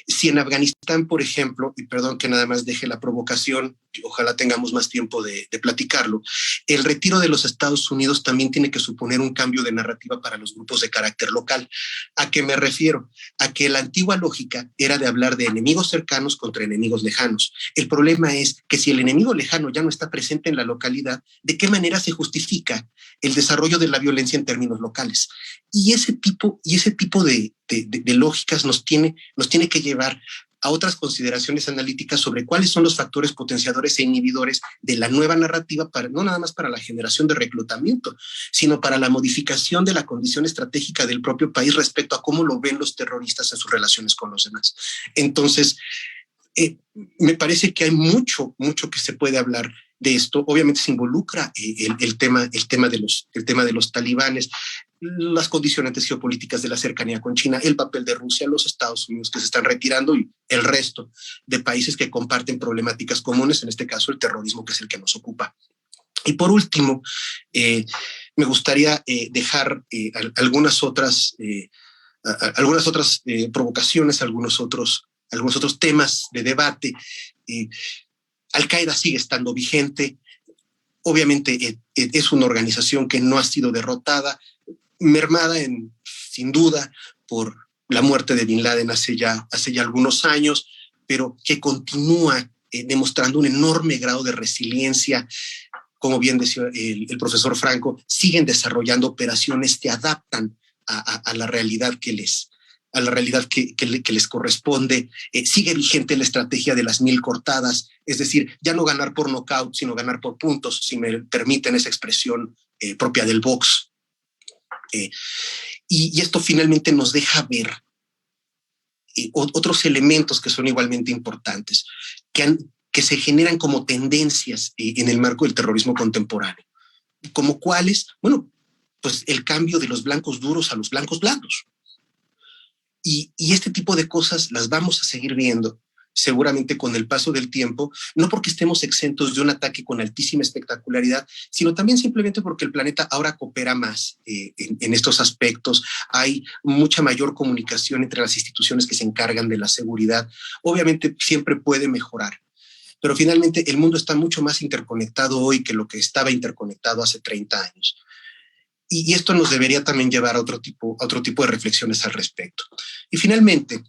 si en Afganistán, por ejemplo, y perdón que nada más deje la provocación, ojalá tengamos más tiempo de platicarlo, el retiro de los Estados Unidos también tiene que suponer un cambio de narrativa para los grupos de carácter local. ¿A qué me refiero? A que la antigua lógica era de hablar de enemigos cercanos contra enemigos lejanos. El problema es que si el enemigo lejano ya no está presente en la localidad, ¿de qué manera se justifica el desarrollo de la violencia en términos locales? Y ese tipo de lógicas nos tiene que llevar a otras consideraciones analíticas sobre cuáles son los factores potenciadores e inhibidores de la nueva narrativa, no nada más para la generación de reclutamiento, sino para la modificación de la condición estratégica del propio país respecto a cómo lo ven los terroristas en sus relaciones con los demás. Entonces, me parece que hay mucho que se puede hablar de esto. Obviamente se involucra el tema de los talibanes, las condicionantes geopolíticas de la cercanía con China, el papel de Rusia, los Estados Unidos que se están retirando y el resto de países que comparten problemáticas comunes, en este caso el terrorismo, que es el que nos ocupa. Y por último, me gustaría dejar algunas otras provocaciones, algunos otros temas de debate. Al-Qaeda sigue estando vigente. Obviamente es una organización que no ha sido derrotada, mermada sin duda por la muerte de Bin Laden hace ya algunos años, pero que continúa demostrando un enorme grado de resiliencia. Como bien decía el profesor Franco, siguen desarrollando operaciones que adaptan a la realidad que les a la realidad que les corresponde. Sigue vigente la estrategia de las 1000 cortadas, es decir, ya no ganar por nocaut, sino ganar por puntos, si me permiten esa expresión propia del box. Y esto finalmente nos deja ver otros elementos que son igualmente importantes, que se generan como tendencias en el marco del terrorismo contemporáneo. ¿Como cuáles? Bueno, pues el cambio de los blancos duros a los blancos blandos. Y este tipo de cosas las vamos a seguir viendo seguramente con el paso del tiempo, no porque estemos exentos de un ataque con altísima espectacularidad, sino también simplemente porque el planeta ahora coopera más en estos aspectos. Hay mucha mayor comunicación entre las instituciones que se encargan de la seguridad. Obviamente siempre puede mejorar, pero finalmente el mundo está mucho más interconectado hoy que lo que estaba interconectado hace 30 años. Y esto nos debería también llevar a otro tipo de reflexiones al respecto. Y finalmente,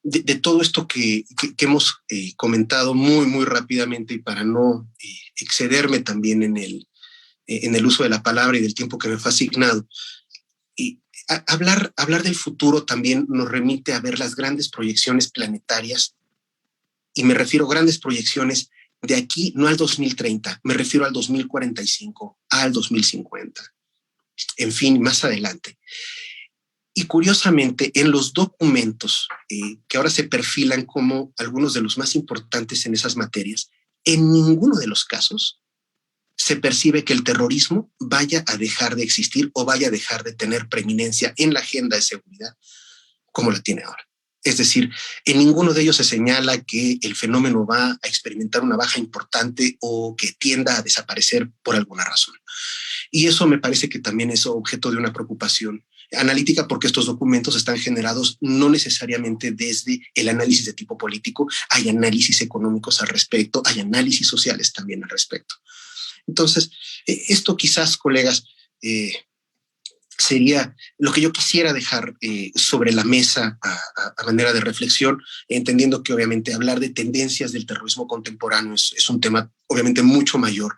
de todo esto que hemos comentado muy rápidamente, y para no excederme también en el uso de la palabra y del tiempo que me fue asignado, hablar del futuro también nos remite a ver las grandes proyecciones planetarias, y me refiero a grandes proyecciones de aquí, no al 2030, me refiero al 2045, al 2050, en fin, más adelante. Y curiosamente, en los documentos que ahora se perfilan como algunos de los más importantes en esas materias, en ninguno de los casos se percibe que el terrorismo vaya a dejar de existir o vaya a dejar de tener preeminencia en la agenda de seguridad como la tiene ahora. Es decir, en ninguno de ellos se señala que el fenómeno va a experimentar una baja importante o que tienda a desaparecer por alguna razón. Y eso me parece que también es objeto de una preocupación analítica, porque estos documentos están generados no necesariamente desde el análisis de tipo político, hay análisis económicos al respecto, hay análisis sociales también al respecto. Entonces, esto quizás, colegas, sería lo que yo quisiera dejar sobre la mesa a manera de reflexión, entendiendo que obviamente hablar de tendencias del terrorismo contemporáneo es un tema obviamente mucho mayor,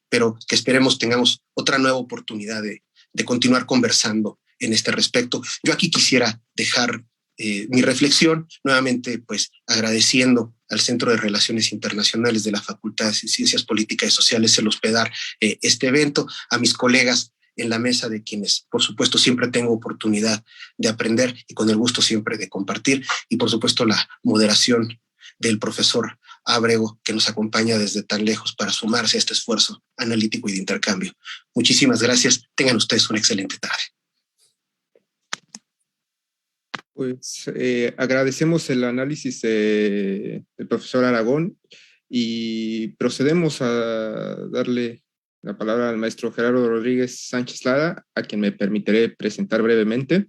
pero que esperemos tengamos otra nueva oportunidad de continuar conversando en este respecto. Yo aquí quisiera dejar mi reflexión, nuevamente pues agradeciendo al Centro de Relaciones Internacionales de la Facultad de Ciencias Políticas y Sociales el hospedar este evento, a mis colegas en la mesa, de quienes por supuesto siempre tengo oportunidad de aprender y con el gusto siempre de compartir, y por supuesto la moderación del profesor Ábrego, que nos acompaña desde tan lejos para sumarse a este esfuerzo analítico y de intercambio. Muchísimas gracias. Tengan ustedes una excelente tarde. Pues agradecemos el análisis del profesor Aragón y procedemos a darle la palabra al maestro Gerardo Rodríguez Sánchez Lara, a quien me permitiré presentar brevemente.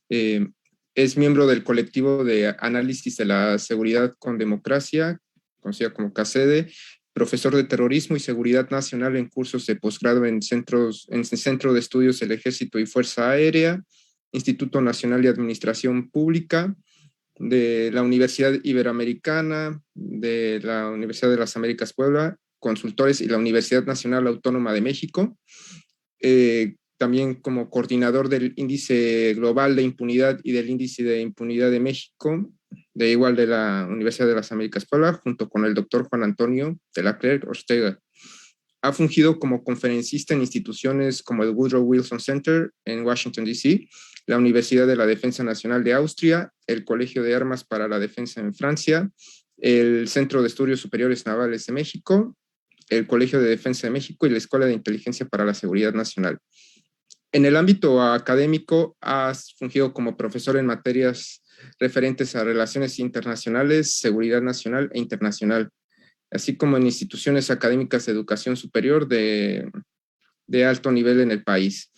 Es miembro del colectivo de análisis de la seguridad con democracia, conocida como CACEDE, profesor de terrorismo y seguridad nacional en cursos de posgrado en Centro de Estudios del Ejército y Fuerza Aérea, Instituto Nacional de Administración Pública, de la Universidad Iberoamericana, de la Universidad de las Américas Puebla, consultores, y la Universidad Nacional Autónoma de México. También como coordinador del Índice Global de Impunidad y del Índice de Impunidad de México, de la Universidad de las Américas Puebla, junto con el doctor Juan Antonio de la Clerc Ortega. Ha fungido como conferencista en instituciones como el Woodrow Wilson Center en Washington, D.C., la Universidad de la Defensa Nacional de Austria, el Colegio de Armas para la Defensa en Francia, el Centro de Estudios Superiores Navales de México, el Colegio de Defensa de México y la Escuela de Inteligencia para la Seguridad Nacional. En el ámbito académico, has fungido como profesor en materias referentes a relaciones internacionales, seguridad nacional e internacional, así como en instituciones académicas de educación superior de alto nivel en el país.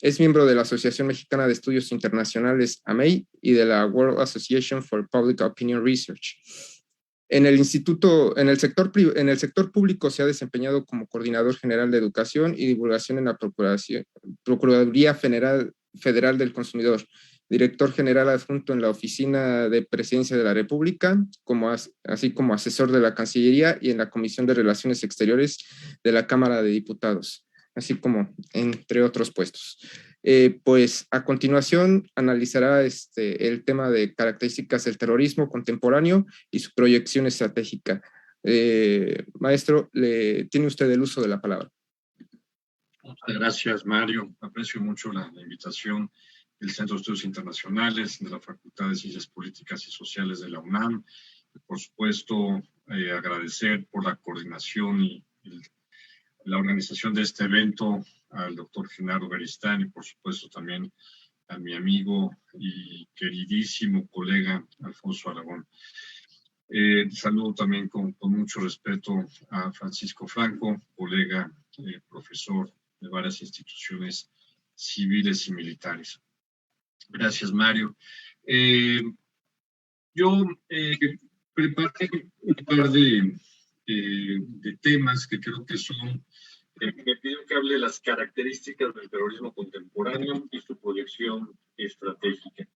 Es miembro de la Asociación Mexicana de Estudios Internacionales, AMEI, y de la World Association for Public Opinion Research. En el sector público se ha desempeñado como coordinador general de educación y divulgación en la Procuraduría Federal del Consumidor, director general adjunto en la Oficina de Presidencia de la República, así como asesor de la Cancillería y en la Comisión de Relaciones Exteriores de la Cámara de Diputados, así como entre otros puestos. Pues a continuación analizará el tema de características del terrorismo contemporáneo y su proyección estratégica. Maestro, tiene usted el uso de la palabra. Muchas gracias, Mario. Aprecio mucho la invitación del Centro de Estudios Internacionales, de la Facultad de Ciencias Políticas y Sociales de la UNAM. Y por supuesto, agradecer por la coordinación y la organización de este evento al doctor Genaro Beristán y por supuesto también a mi amigo y queridísimo colega Alfonso Aragón. Saludo también con mucho respeto a Francisco Franco, colega, profesor de varias instituciones civiles y militares. Gracias, Mario. Yo preparé un par de temas que creo que son, me pidió que hable de las características del terrorismo contemporáneo y su proyección estratégica.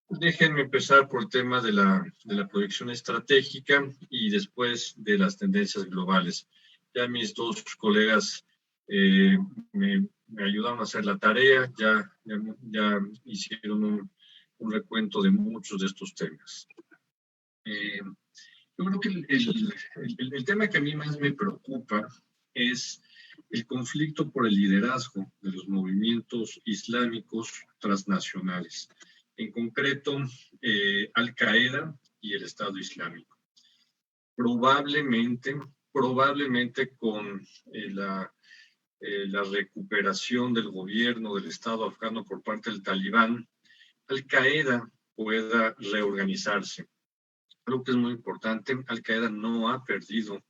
Déjenme empezar por el tema de la proyección estratégica y después de las tendencias globales. Ya mis dos colegas me ayudaron a hacer la tarea, ya hicieron un recuento de muchos de estos temas. Yo creo que el tema que a mí más me preocupa es el conflicto por el liderazgo de los movimientos islámicos transnacionales, en concreto Al-Qaeda y el Estado Islámico. Probablemente con la recuperación del gobierno del Estado afgano por parte del Talibán, Al-Qaeda pueda reorganizarse. Creo que es muy importante. Al-Qaeda no ha perdido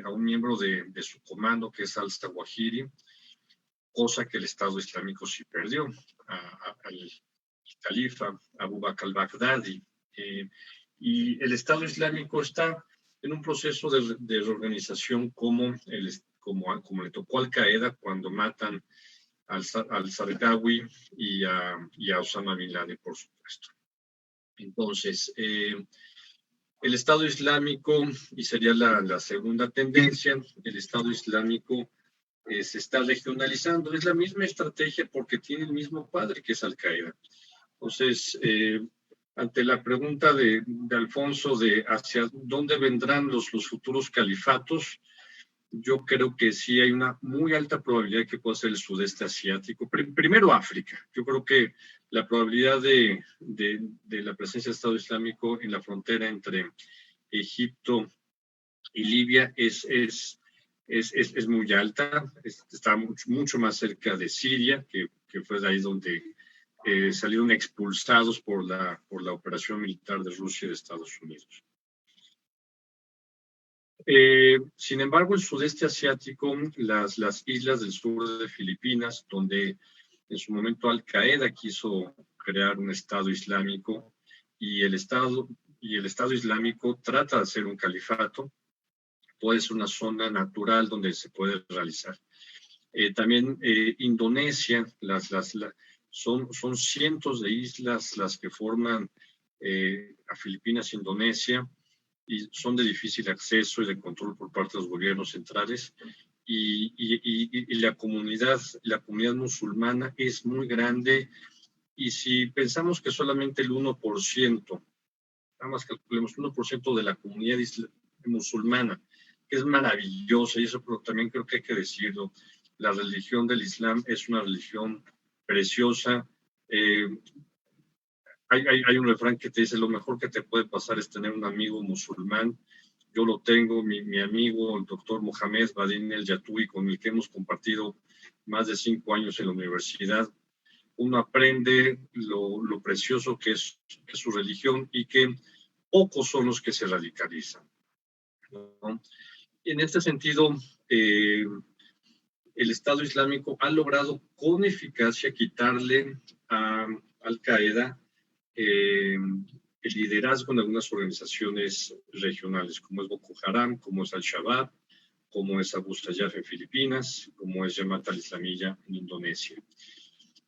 a un miembro de su comando, que es al-Zawahiri, cosa que el Estado Islámico sí perdió, al califa Abu Bakr al-Baghdadi. Y el Estado Islámico está en un proceso de reorganización como le tocó a Al-Qaeda cuando matan al Zarqawi y a Osama Bin Laden, por supuesto. Entonces, el Estado Islámico, y sería la segunda tendencia, el Estado Islámico se está regionalizando. Es la misma estrategia porque tiene el mismo padre que es Al-Qaeda. Entonces, ante la pregunta de Alfonso de hacia dónde vendrán los futuros califatos, yo creo que sí hay una muy alta probabilidad que pueda ser el sudeste asiático. Primero África. Yo creo que la probabilidad de la presencia del Estado Islámico en la frontera entre Egipto y Libia es muy alta. Está mucho más cerca de Siria, que fue de ahí donde salieron expulsados por la operación militar de Rusia y de Estados Unidos. Sin embargo, el sudeste asiático, las islas del sur de Filipinas, donde en su momento Al-Qaeda quiso crear un Estado Islámico y el Estado Islámico trata de hacer un califato, puede ser una zona natural donde se puede realizar. También Indonesia, son cientos de islas las que forman a Filipinas e Indonesia, y son de difícil acceso y de control por parte de los gobiernos centrales, y la comunidad musulmana es muy grande, y si pensamos que solamente el 1%, nada más calculemos 1% de la comunidad musulmana, que es maravillosa, y eso pero también creo que hay que decirlo, la religión del Islam es una religión preciosa. Hay un refrán que te dice, lo mejor que te puede pasar es tener un amigo musulmán. Yo lo tengo, mi amigo, el doctor Mohamed Badin El Yatui, con el que hemos compartido más de 5 años en la universidad. Uno aprende lo precioso que es su religión y que pocos son los que se radicalizan, ¿no? En este sentido, el Estado Islámico ha logrado con eficacia quitarle a Al-Qaeda el liderazgo en algunas organizaciones regionales, como es Boko Haram, como es Al-Shabaab, como es Abu Sayyaf en Filipinas, como es Jamaat al-Islamiyya en Indonesia.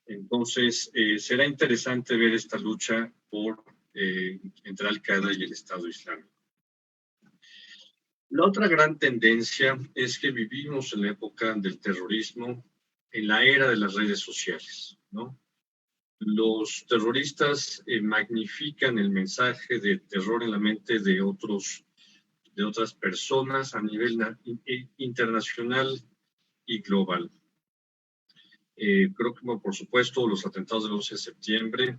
Entonces, será interesante ver esta lucha entre Al-Qaeda y el Estado Islámico. La otra gran tendencia es que vivimos en la época del terrorismo en la era de las redes sociales, ¿no? Los terroristas magnifican el mensaje de terror en la mente de otras personas a nivel internacional y global. Creo que, bueno, por supuesto, los atentados del 11 de septiembre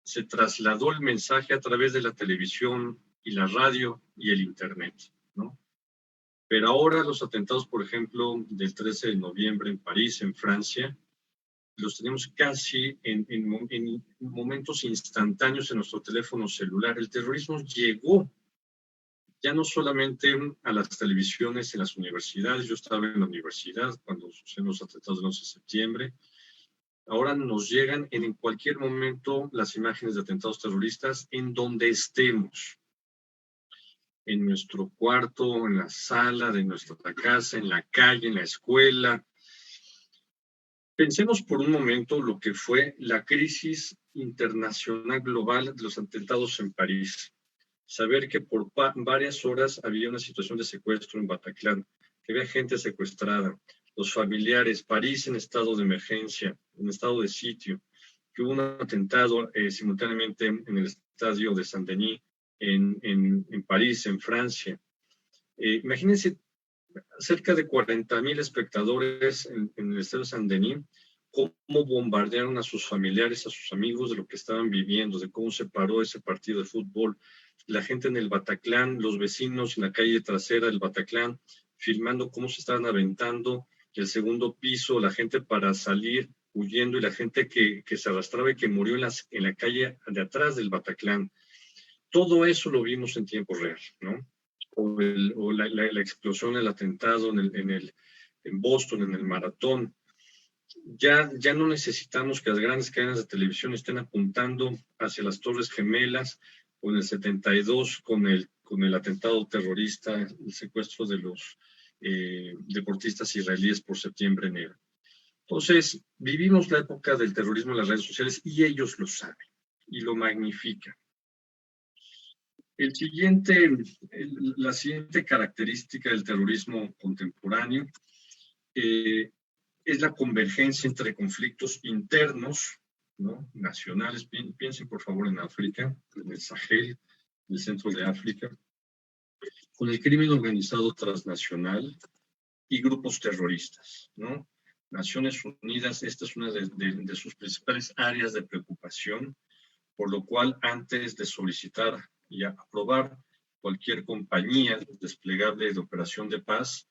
se trasladó el mensaje a través de la televisión y la radio y el internet, ¿no? Pero ahora los atentados, por ejemplo, del 13 de noviembre en París, en Francia, los tenemos casi en momentos instantáneos en nuestro teléfono celular. El terrorismo llegó ya no solamente a las televisiones en las universidades. Yo estaba en la universidad cuando sucedieron los atentados del 11 de septiembre. Ahora nos llegan en cualquier momento las imágenes de atentados terroristas en donde estemos. En nuestro cuarto, en la sala de nuestra casa, en la calle, en la escuela. Pensemos por un momento lo que fue la crisis internacional global de los atentados en París. Saber que por varias horas había una situación de secuestro en Bataclan, que había gente secuestrada, los familiares, París en estado de emergencia, en estado de sitio, que hubo un atentado simultáneamente en el estadio de Saint-Denis, en París, en Francia. Imagínense cerca de 40,000 espectadores en el estadio de Saint-Denis, cómo bombardearon a sus familiares, a sus amigos de lo que estaban viviendo, de cómo se paró ese partido de fútbol. La gente en el Bataclan, los vecinos en la calle trasera del Bataclan, filmando cómo se estaban aventando el segundo piso, la gente para salir huyendo y la gente que se arrastraba y que murió en la calle de atrás del Bataclan. Todo eso lo vimos en tiempo real, ¿no? O la explosión, el atentado en Boston, en el maratón. Ya no necesitamos que las grandes cadenas de televisión estén apuntando hacia las Torres Gemelas o en el 72 con el atentado terrorista, el secuestro de los deportistas israelíes por septiembre negro. Entonces, vivimos la época del terrorismo en las redes sociales y ellos lo saben y lo magnifican. La siguiente característica del terrorismo contemporáneo es la convergencia entre conflictos internos, ¿no? Nacionales. Piensen por favor en África, en el Sahel, en el centro de África, con el crimen organizado transnacional y grupos terroristas, ¿no? Naciones Unidas, esta es una de sus principales áreas de preocupación, por lo cual antes de solicitar y aprobar cualquier compañía desplegable de operación de paz,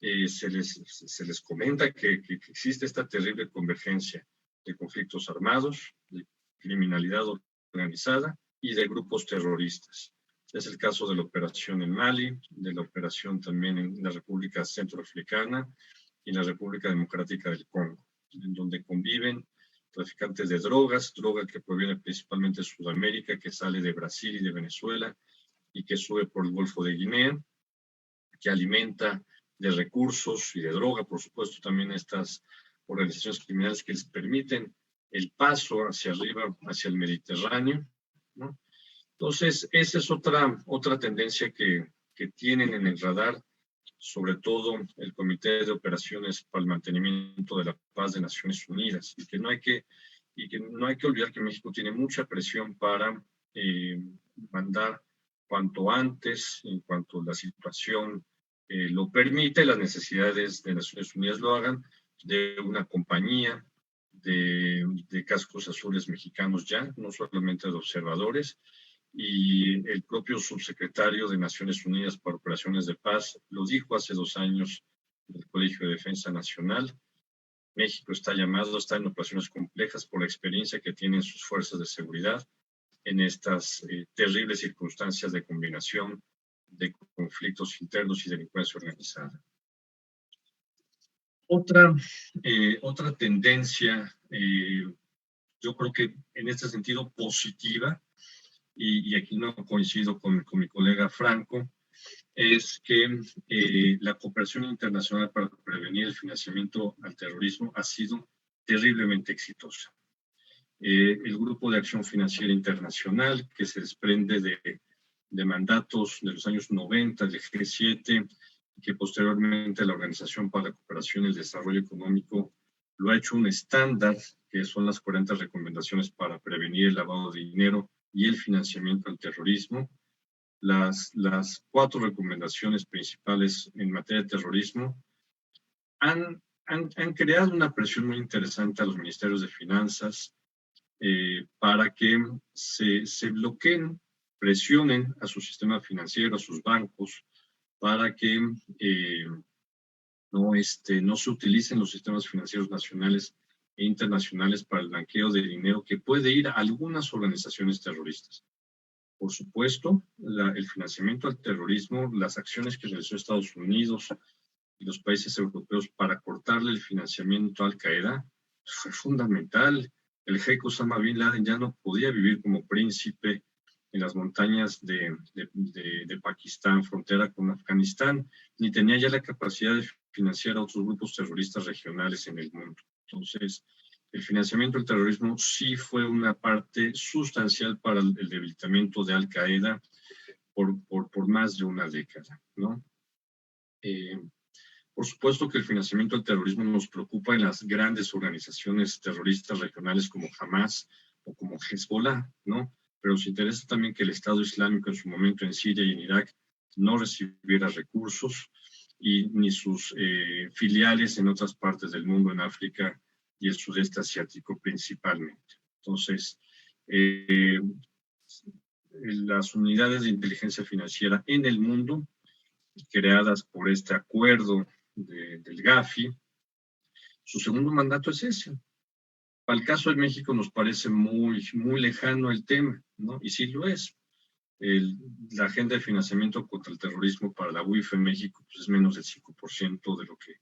se les comenta que existe esta terrible convergencia de conflictos armados, de criminalidad organizada y de grupos terroristas. Es el caso de la operación en Mali, de la operación también en la República Centroafricana y en la República Democrática del Congo, en donde conviven traficantes de droga que proviene principalmente de Sudamérica, que sale de Brasil y de Venezuela y que sube por el Golfo de Guinea, que alimenta de recursos y de droga, por supuesto, también estas organizaciones criminales que les permiten el paso hacia arriba, hacia el Mediterráneo, ¿no? Entonces, esa es otra tendencia que tienen en el radar, sobre todo el Comité de Operaciones para el Mantenimiento de la Paz de Naciones Unidas, y que no hay que olvidar que México tiene mucha presión para mandar cuanto antes, en cuanto la situación lo permite, las necesidades de Naciones Unidas lo hagan, de una compañía de cascos azules mexicanos ya, no solamente de observadores, y el propio subsecretario de Naciones Unidas para Operaciones de Paz lo dijo hace 2 años en el Colegio de Defensa Nacional. México está llamado a estar en operaciones complejas por la experiencia que tienen sus fuerzas de seguridad en estas terribles circunstancias de combinación de conflictos internos y delincuencia organizada. Otra tendencia, yo creo que en este sentido positiva, y aquí no coincido con mi colega Franco, es que la cooperación internacional para prevenir el financiamiento al terrorismo ha sido terriblemente exitosa. El Grupo de Acción Financiera Internacional, que se desprende de mandatos de los años 90 del G7, que posteriormente la Organización para la Cooperación y el Desarrollo Económico lo ha hecho un estándar, que son las 40 recomendaciones para prevenir el lavado de dinero y el financiamiento al terrorismo. Las 4 recomendaciones principales en materia de terrorismo han creado una presión muy interesante a los ministerios de finanzas para que se bloqueen, presionen a su sistema financiero, a sus bancos, para que no se utilicen los sistemas financieros nacionales e internacionales para el blanqueo de dinero que puede ir a algunas organizaciones terroristas. Por supuesto, el financiamiento al terrorismo, las acciones que realizó Estados Unidos y los países europeos para cortarle el financiamiento a Al-Qaeda fue fundamental. El jeque Osama Bin Laden ya no podía vivir como príncipe en las montañas de Pakistán, frontera con Afganistán, ni tenía ya la capacidad de financiar a otros grupos terroristas regionales en el mundo. Entonces, el financiamiento del terrorismo sí fue una parte sustancial para el debilitamiento de Al-Qaeda por más de una década, ¿no? Por supuesto que el financiamiento del terrorismo nos preocupa en las grandes organizaciones terroristas regionales como Hamas o como Hezbollah, ¿no? Pero nos interesa también que el Estado Islámico en su momento en Siria y en Irak no recibiera recursos y ni sus filiales en otras partes del mundo, en África y el sudeste asiático principalmente. Entonces, las unidades de inteligencia financiera en el mundo, creadas por este acuerdo del GAFI, su segundo mandato es ese. Para el caso de México nos parece muy, muy lejano el tema, ¿no? Y sí lo es. La agenda de financiamiento contra el terrorismo para la UIF en México pues es menos del 5% de lo que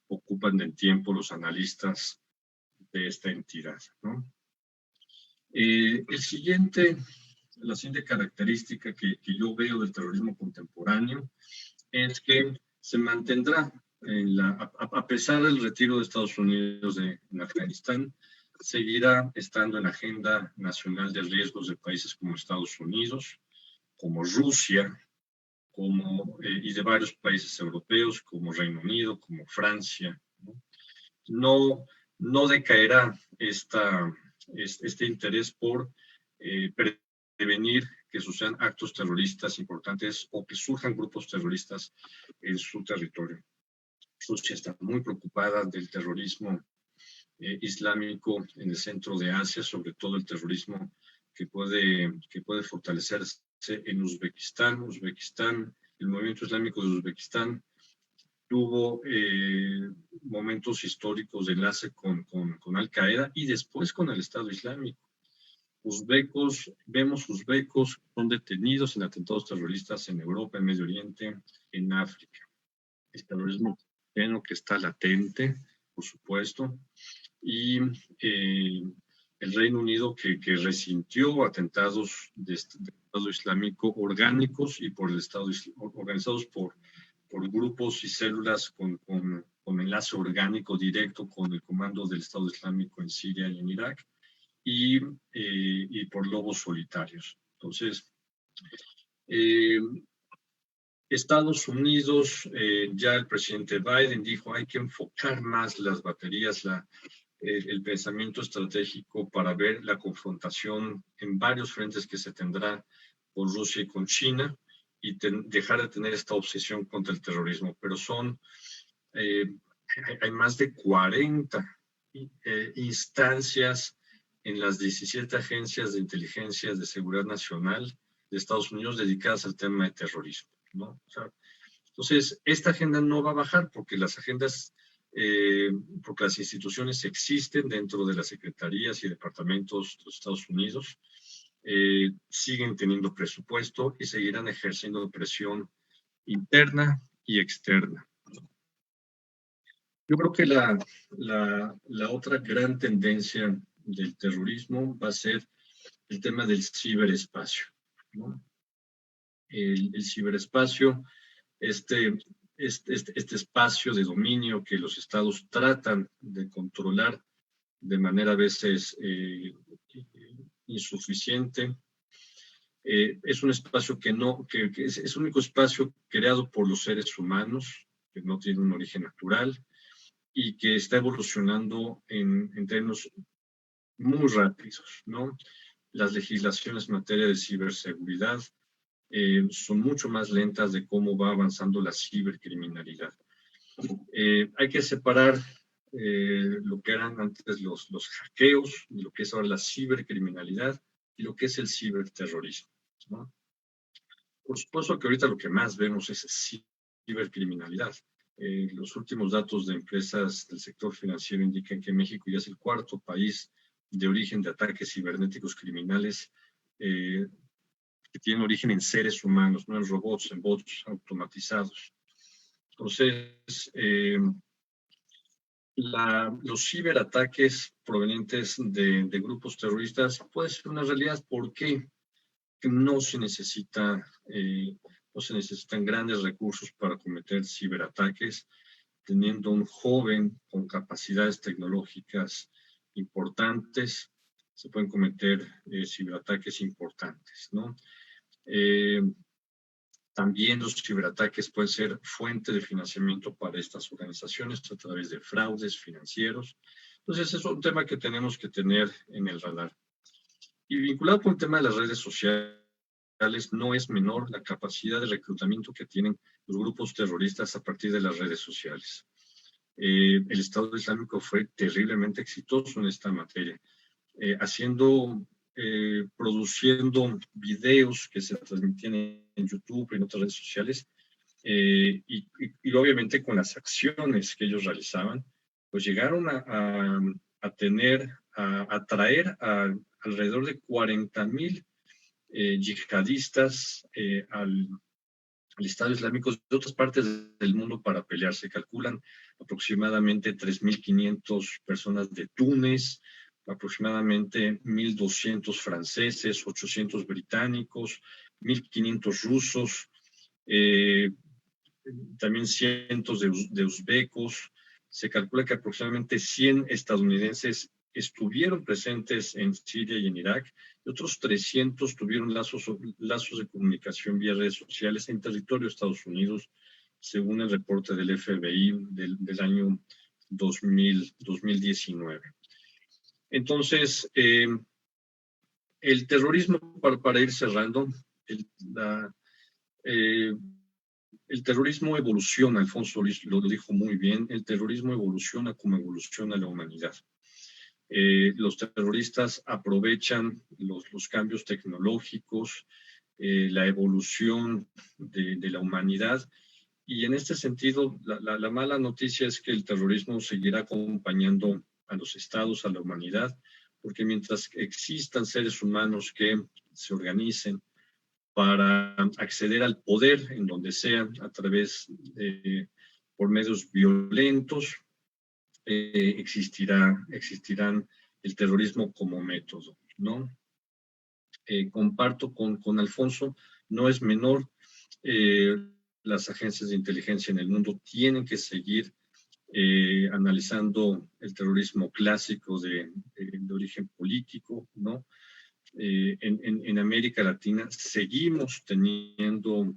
ocupan de tiempo los analistas de esta entidad, ¿no? La siguiente característica que yo veo del terrorismo contemporáneo es que se mantendrá, a pesar del retiro de Estados Unidos en Afganistán, seguirá estando en la agenda nacional de riesgos de países como Estados Unidos, como Rusia, y de varios países europeos, como Reino Unido, como Francia, ¿no? No decaerá este interés por prevenir que sucedan actos terroristas importantes o que surjan grupos terroristas en su territorio. Rusia está muy preocupada del terrorismo islámico en el centro de Asia, sobre todo el terrorismo que puede fortalecerse en Uzbekistán. El movimiento islámico de Uzbekistán tuvo momentos históricos de enlace con Al-Qaeda y después con el Estado Islámico. Vemos uzbecos que son detenidos en atentados terroristas en Europa, en Medio Oriente, en África. El terrorismo que está latente, por supuesto, y el Reino Unido que resintió atentados de Estado Islámico orgánicos y organizados por grupos y células con enlace orgánico directo con el comando del Estado Islámico en Siria y en Irak, y por lobos solitarios. Entonces, Estados Unidos, ya el presidente Biden dijo, hay que enfocar más las baterías, el pensamiento estratégico para ver la confrontación en varios frentes que se tendrá con Rusia y con China, y dejar de tener esta obsesión contra el terrorismo. Pero hay más de 40 instancias en las 17 agencias de inteligencia de seguridad nacional de Estados Unidos dedicadas al tema de terrorismo, ¿no? O sea, entonces, esta agenda no va a bajar porque porque las instituciones existen dentro de las secretarías y departamentos de los Estados Unidos, siguen teniendo presupuesto y seguirán ejerciendo presión interna y externa. Yo creo que la otra gran tendencia del terrorismo va a ser el tema del ciberespacio, ¿no? El ciberespacio, este espacio de dominio que los estados tratan de controlar de manera a veces insuficiente, es un espacio que es el único espacio creado por los seres humanos, que no tiene un origen natural, y que está evolucionando en términos muy rápidos, ¿no? Las legislaciones en materia de ciberseguridad son mucho más lentas de cómo va avanzando la cibercriminalidad. Hay que separar lo que eran antes los hackeos, de lo que es ahora la cibercriminalidad y lo que es el ciberterrorismo, ¿no? Por supuesto que ahorita lo que más vemos es cibercriminalidad. Los últimos datos de empresas del sector financiero indican que México ya es el cuarto país de origen de ataques cibernéticos criminales que tienen origen en seres humanos, no en robots, en bots automatizados. Entonces, los ciberataques provenientes de grupos terroristas puede ser una realidad porque no se necesitan grandes recursos para cometer ciberataques, teniendo un joven con capacidades tecnológicas importantes, se pueden cometer ciberataques importantes, ¿no? También los ciberataques pueden ser fuente de financiamiento para estas organizaciones a través de fraudes financieros. Entonces, es un tema que tenemos que tener en el radar. Y vinculado con el tema de las redes sociales, no es menor la capacidad de reclutamiento que tienen los grupos terroristas a partir de las redes sociales. El Estado Islámico fue terriblemente exitoso en esta materia, produciendo videos que se transmitían en YouTube y en otras redes sociales, y obviamente con las acciones que ellos realizaban, pues llegaron a atraer a alrededor de 40,000 yihadistas al Estado Islámico de otras partes del mundo para pelear. Se calculan aproximadamente 3.500 personas de Túnez, aproximadamente 1.200 franceses, 800 británicos, 1.500 rusos, también cientos de uzbecos. Se calcula que aproximadamente 100 estadounidenses estuvieron presentes en Siria y en Irak, y otros 300 tuvieron lazos de comunicación vía redes sociales en territorio de Estados Unidos, según el reporte del FBI del año 2019. Entonces, el terrorismo, para ir cerrando, el terrorismo evoluciona, Alfonso lo dijo muy bien, el terrorismo evoluciona como evoluciona la humanidad. Los terroristas aprovechan los cambios tecnológicos, la evolución de la humanidad, y en este sentido la mala noticia es que el terrorismo seguirá acompañando a los estados, a la humanidad, porque mientras existan seres humanos que se organicen para acceder al poder en donde sea, por medios violentos, existirán el terrorismo como método, ¿no? Comparto con Alfonso, no es menor, las agencias de inteligencia en el mundo tienen que seguir analizando el terrorismo clásico de origen político, ¿no? En América Latina seguimos teniendo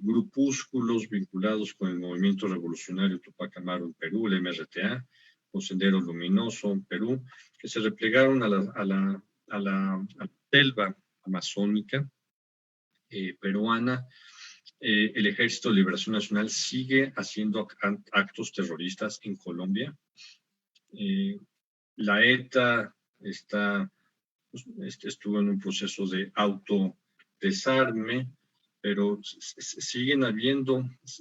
grupúsculos vinculados con el movimiento revolucionario Tupac Amaru en Perú, el MRTA, con Sendero Luminoso en Perú, que se replegaron a la selva amazónica peruana. El Ejército de Liberación Nacional sigue haciendo actos terroristas en Colombia. La ETA estuvo en un proceso de autodesarme, pero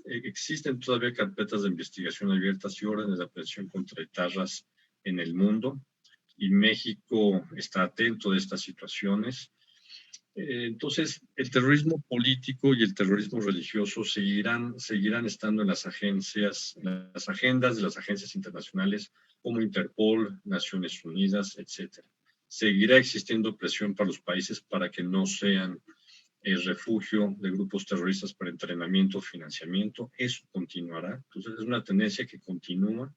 existen todavía carpetas de investigación abiertas y órdenes de aprehensión contra etarras en el mundo, y México está atento de estas situaciones. Entonces, el terrorismo político y el terrorismo religioso seguirán estando en las agendas de las agencias internacionales como Interpol, Naciones Unidas, etc. Seguirá existiendo presión para los países para que no sean el refugio de grupos terroristas para entrenamiento, financiamiento. Eso continuará. Entonces, es una tendencia que continúa.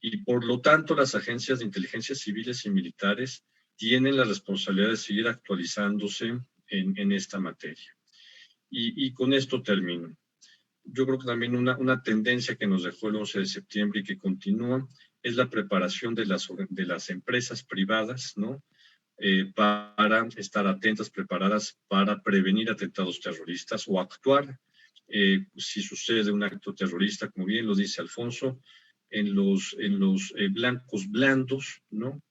Y por lo tanto, las agencias de inteligencia civiles y militares tienen la responsabilidad de seguir actualizándose en esta materia. Y con esto termino. yo creo que también una tendencia que nos dejó el 11 de septiembre y que continúa es la preparación de las empresas privadas, ¿no? Para estar atentas, preparadas para prevenir atentados terroristas o actuar si sucede un acto terrorista, como bien lo dice Alfonso, en los blancos blandos, ¿no?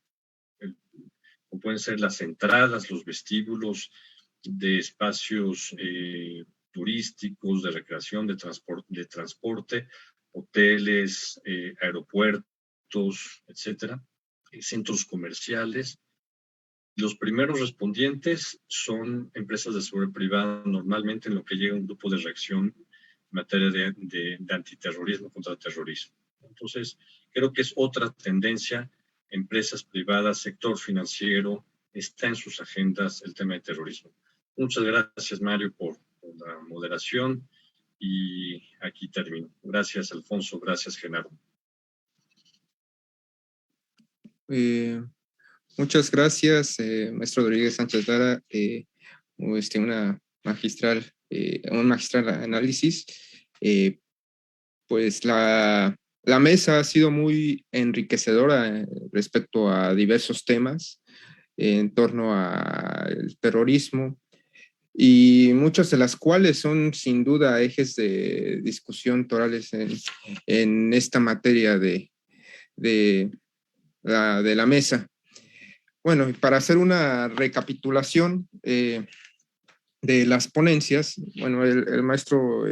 Como pueden ser las entradas, los vestíbulos de espacios turísticos, de recreación, de transporte, hoteles, aeropuertos, etcétera, centros comerciales. Los primeros respondientes son empresas de seguridad privada, normalmente en lo que llega un grupo de reacción en materia de antiterrorismo contra terrorismo. Entonces, creo que es otra tendencia. Empresas privadas, sector financiero, está en sus agendas el tema de terrorismo. Muchas gracias, Mario, por la moderación y aquí termino. Gracias, Alfonso. Gracias, Genaro. Muchas gracias, maestro Rodríguez Sánchez Lara, un magistral análisis. Pues la mesa ha sido muy enriquecedora respecto a diversos temas en torno al terrorismo, y muchas de las cuales son sin duda ejes de discusión torales en esta materia de la mesa. Bueno, para hacer una recapitulación de las ponencias, bueno, el maestro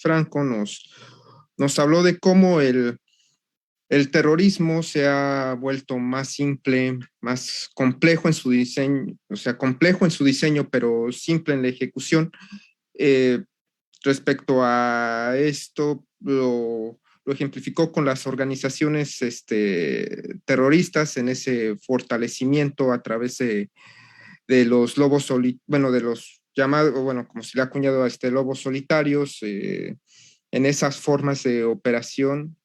Franco nos habló de cómo el terrorismo se ha vuelto más simple, más complejo en su diseño, o sea, complejo en su diseño, pero simple en la ejecución. Respecto a esto, lo ejemplificó con las organizaciones terroristas en ese fortalecimiento a través de los lobos solitarios, de los llamados, como se le ha acuñado a lobos solitarios, en esas formas de operación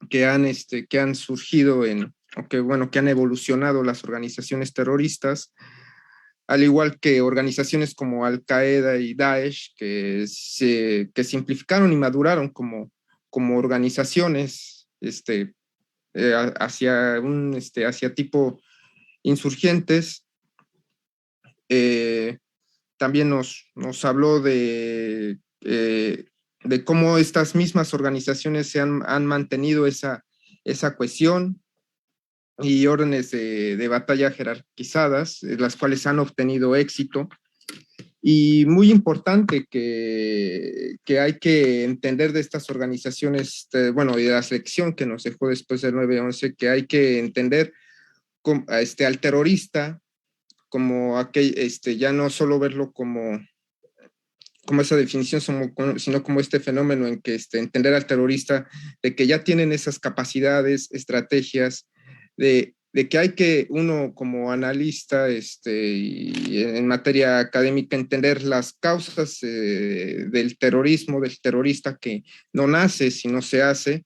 que han surgido que han evolucionado las organizaciones terroristas, al igual que organizaciones como Al-Qaeda y Daesh, que simplificaron y maduraron como organizaciones hacia tipo insurgentes. También nos habló de cómo estas mismas organizaciones han mantenido esa cohesión y órdenes de batalla jerarquizadas, las cuales han obtenido éxito. Y muy importante que hay que entender de estas organizaciones, y de la selección que nos dejó después del 9/11, que hay que entender al terrorista como ya no solo verlo como esa definición, sino como este fenómeno en que entender al terrorista de que ya tienen esas capacidades, estrategias, de que hay que uno como analista y en materia académica entender las causas del terrorismo, del terrorista que no nace sino se hace,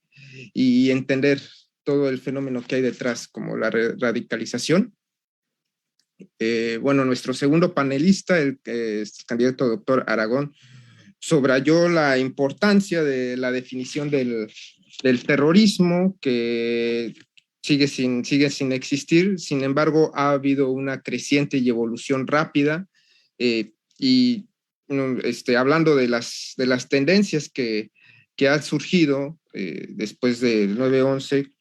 y entender todo el fenómeno que hay detrás, como la radicalización. Nuestro segundo panelista, el candidato doctor Aragón, subrayó la importancia de la definición del terrorismo, que sigue sin existir. Sin embargo, ha habido una creciente y evolución rápida, hablando de las tendencias que han surgido después del 9/11,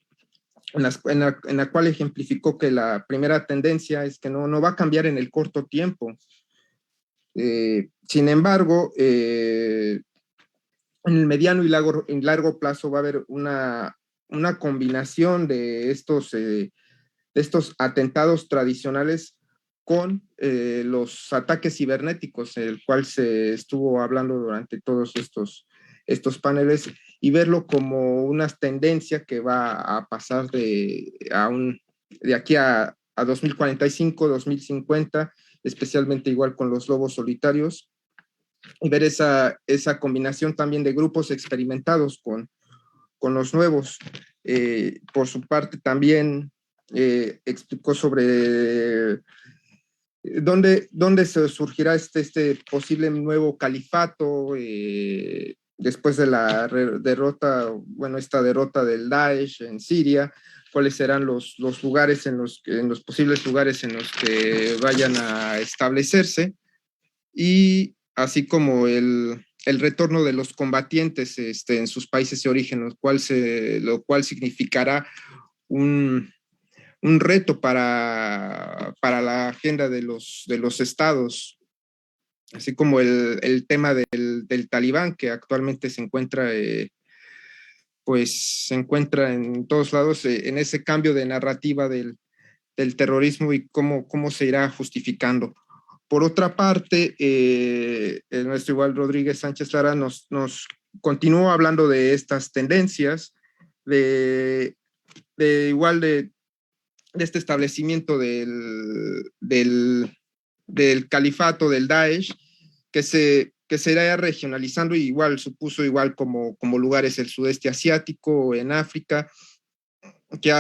en la cual ejemplificó que la primera tendencia es que no va a cambiar en el corto tiempo. Sin embargo, en el mediano y largo plazo va a haber una combinación de estos atentados tradicionales con los ataques cibernéticos, el cual se estuvo hablando durante todos estos paneles, y verlo como una tendencia que va a pasar de aquí a 2045, 2050, especialmente igual con los lobos solitarios, y ver esa combinación también de grupos experimentados con los nuevos. Por su parte también explicó sobre dónde se surgirá este posible nuevo califato, después de la derrota, bueno, esta derrota del Daesh en Siria, cuáles serán los lugares en los posibles lugares en los que vayan a establecerse, y así como el retorno de los combatientes en sus países de origen, lo cual significará un reto para la agenda de los estados, así como el tema del talibán, que actualmente se encuentra en todos lados, en ese cambio de narrativa del terrorismo y cómo se irá justificando. Por otra parte, nuestro igual Rodríguez Sánchez Lara nos continuó hablando de estas tendencias, de igual de este establecimiento del califato del Daesh, que se irá regionalizando, y igual supuso igual como lugares el sudeste asiático, en África, que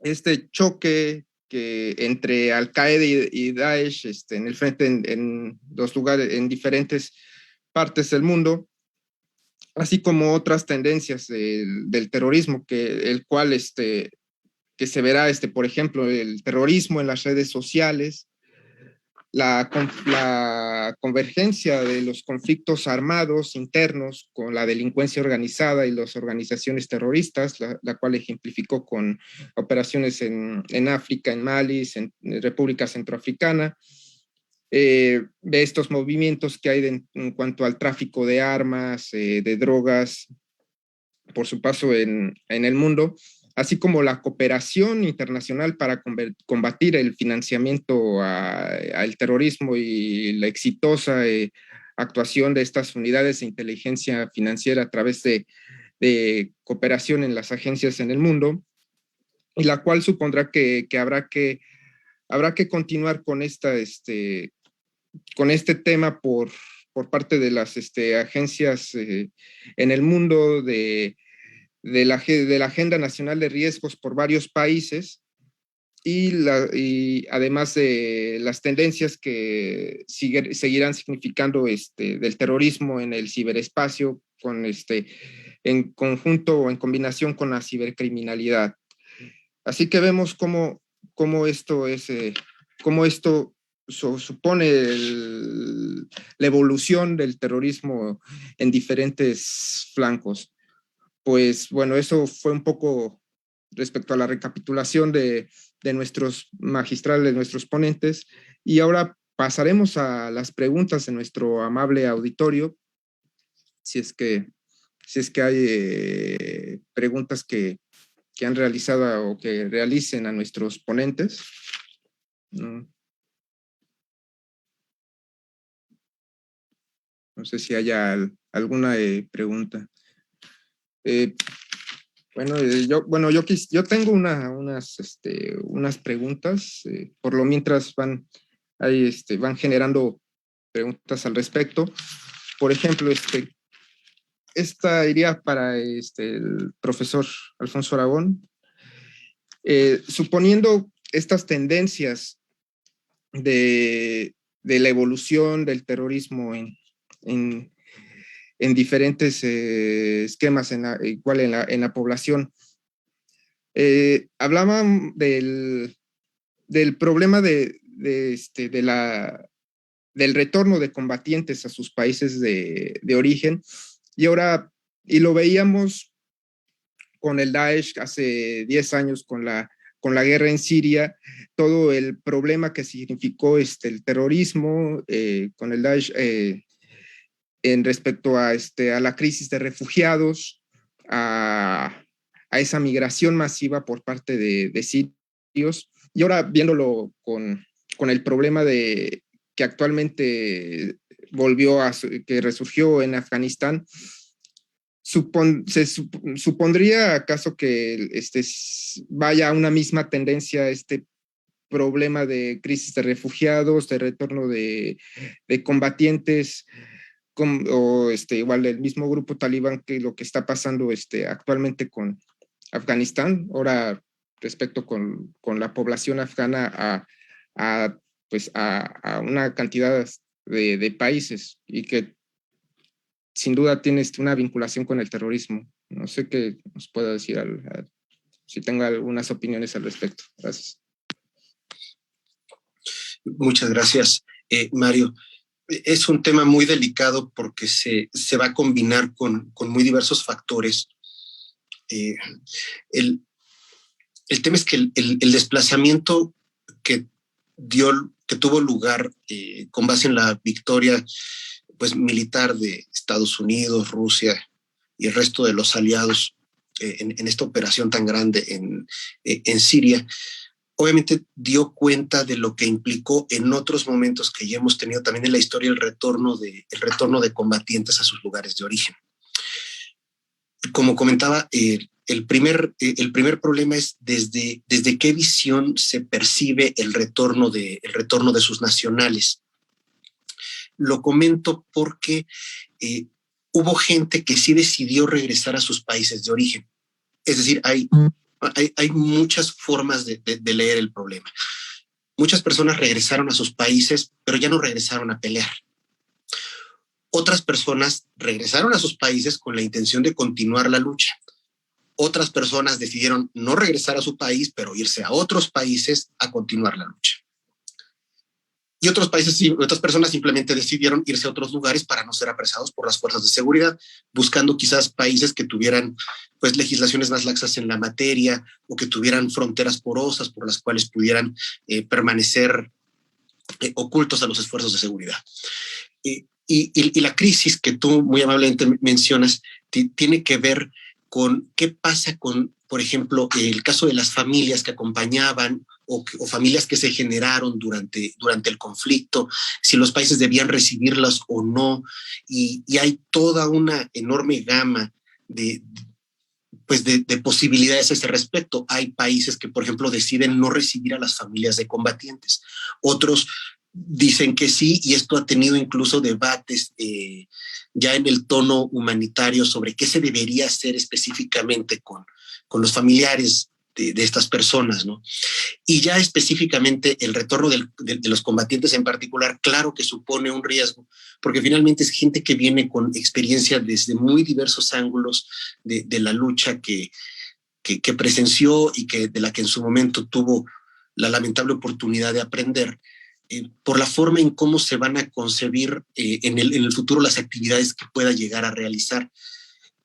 este choque que entre Al-Qaeda y Daesh en el frente en dos lugares, en diferentes partes del mundo, así como otras tendencias del terrorismo, el cual que se verá, por ejemplo, el terrorismo en las redes sociales, la convergencia de los conflictos armados internos con la delincuencia organizada y las organizaciones terroristas, la cual ejemplificó con operaciones en África, en Mali, en República Centroafricana, de estos movimientos que hay en cuanto al tráfico de armas, de drogas, por su paso en el mundo, así como la cooperación internacional para combatir el financiamiento al terrorismo y la exitosa actuación de estas unidades de inteligencia financiera a través de cooperación en las agencias en el mundo, y la cual supondrá que habrá que continuar con con este tema por parte de las agencias en el mundo de la Agenda Nacional de Riesgos por varios países, y además de las tendencias que seguirán significando del terrorismo en el ciberespacio, en conjunto o en combinación con la cibercriminalidad. Así que vemos cómo esto supone la evolución del terrorismo en diferentes flancos. Pues bueno, eso fue un poco respecto a la recapitulación de nuestros magistrales, de nuestros ponentes, y ahora pasaremos a las preguntas de nuestro amable auditorio, si es que hay preguntas que han realizado o que realicen a nuestros ponentes. No sé si haya alguna pregunta. Yo tengo unas preguntas, por lo mientras van generando preguntas al respecto. Por ejemplo, esta iría para el profesor Alfonso Aragón. Suponiendo estas tendencias de la evolución del terrorismo en diferentes esquemas igual en la población. Hablaban del problema del retorno de combatientes a sus países de origen, y lo veíamos con el Daesh hace 10 años con la guerra en Siria, todo el problema que significó el terrorismo con el Daesh en respecto a la crisis de refugiados, a esa migración masiva por parte de sirios, y ahora viéndolo con el problema que actualmente que resurgió en Afganistán. ¿Supondría acaso que vaya a una misma tendencia problema de crisis de refugiados, de retorno de combatientes, o igual el mismo grupo talibán, que lo que está pasando actualmente con Afganistán, ahora respecto con la población afgana a una cantidad de países, y que sin duda tiene una vinculación con el terrorismo. No sé qué nos pueda decir, si tenga algunas opiniones al respecto. Gracias. Muchas gracias, Mario. Es un tema muy delicado porque se va a combinar con muy diversos factores. El tema es que el desplazamiento que tuvo lugar con base en la victoria pues, militar de Estados Unidos, Rusia y el resto de los aliados en esta operación tan grande en Siria, obviamente dio cuenta de lo que implicó en otros momentos que ya hemos tenido también en la historia el retorno de combatientes a sus lugares de origen. Como comentaba, el primer problema es desde qué visión se percibe el retorno de sus nacionales. Lo comento porque hubo gente que sí decidió regresar a sus países de origen. Es decir, hay muchas formas de leer el problema. Muchas personas regresaron a sus países, pero ya no regresaron a pelear. Otras personas regresaron a sus países con la intención de continuar la lucha. Otras personas decidieron no regresar a su país, pero irse a otros países a continuar la lucha. Y otras personas simplemente decidieron irse a otros lugares para no ser apresados por las fuerzas de seguridad, buscando quizás países que tuvieran pues, legislaciones más laxas en la materia o que tuvieran fronteras porosas por las cuales pudieran permanecer ocultos a los esfuerzos de seguridad. Y la crisis que tú muy amablemente mencionas tiene que ver con qué pasa con, por ejemplo, el caso de las familias que acompañaban o familias que se generaron durante el conflicto, si los países debían recibirlas o no, y hay toda una enorme gama de posibilidades a ese respecto. Hay países que, por ejemplo, deciden no recibir a las familias de combatientes. Otros dicen que sí, y esto ha tenido incluso debates ya en el tono humanitario sobre qué se debería hacer específicamente con los familiares de estas personas, ¿no? Y ya específicamente el retorno de los combatientes en particular, claro que supone un riesgo, porque finalmente es gente que viene con experiencia desde muy diversos ángulos de la lucha que presenció y de la que en su momento tuvo la lamentable oportunidad de aprender, por la forma en cómo se van a concebir en el futuro las actividades que pueda llegar a realizar.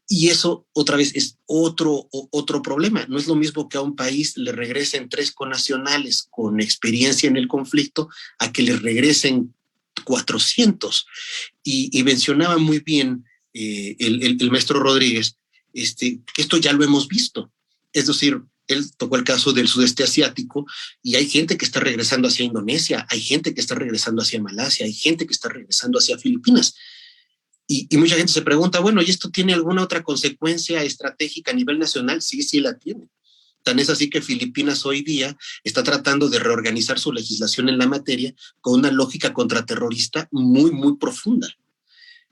Y eso, otra vez, es otro problema. No es lo mismo que a un país le regresen 3 connacionales con experiencia en el conflicto a que le regresen 400. Y mencionaba muy bien el maestro Rodríguez que esto ya lo hemos visto. Es decir, él tocó el caso del sudeste asiático y hay gente que está regresando hacia Indonesia, hay gente que está regresando hacia Malasia, hay gente que está regresando hacia Filipinas. Y mucha gente se pregunta, bueno, ¿y esto tiene alguna otra consecuencia estratégica a nivel nacional? Sí, sí la tiene. Tan es así que Filipinas hoy día está tratando de reorganizar su legislación en la materia con una lógica contraterrorista muy, muy profunda.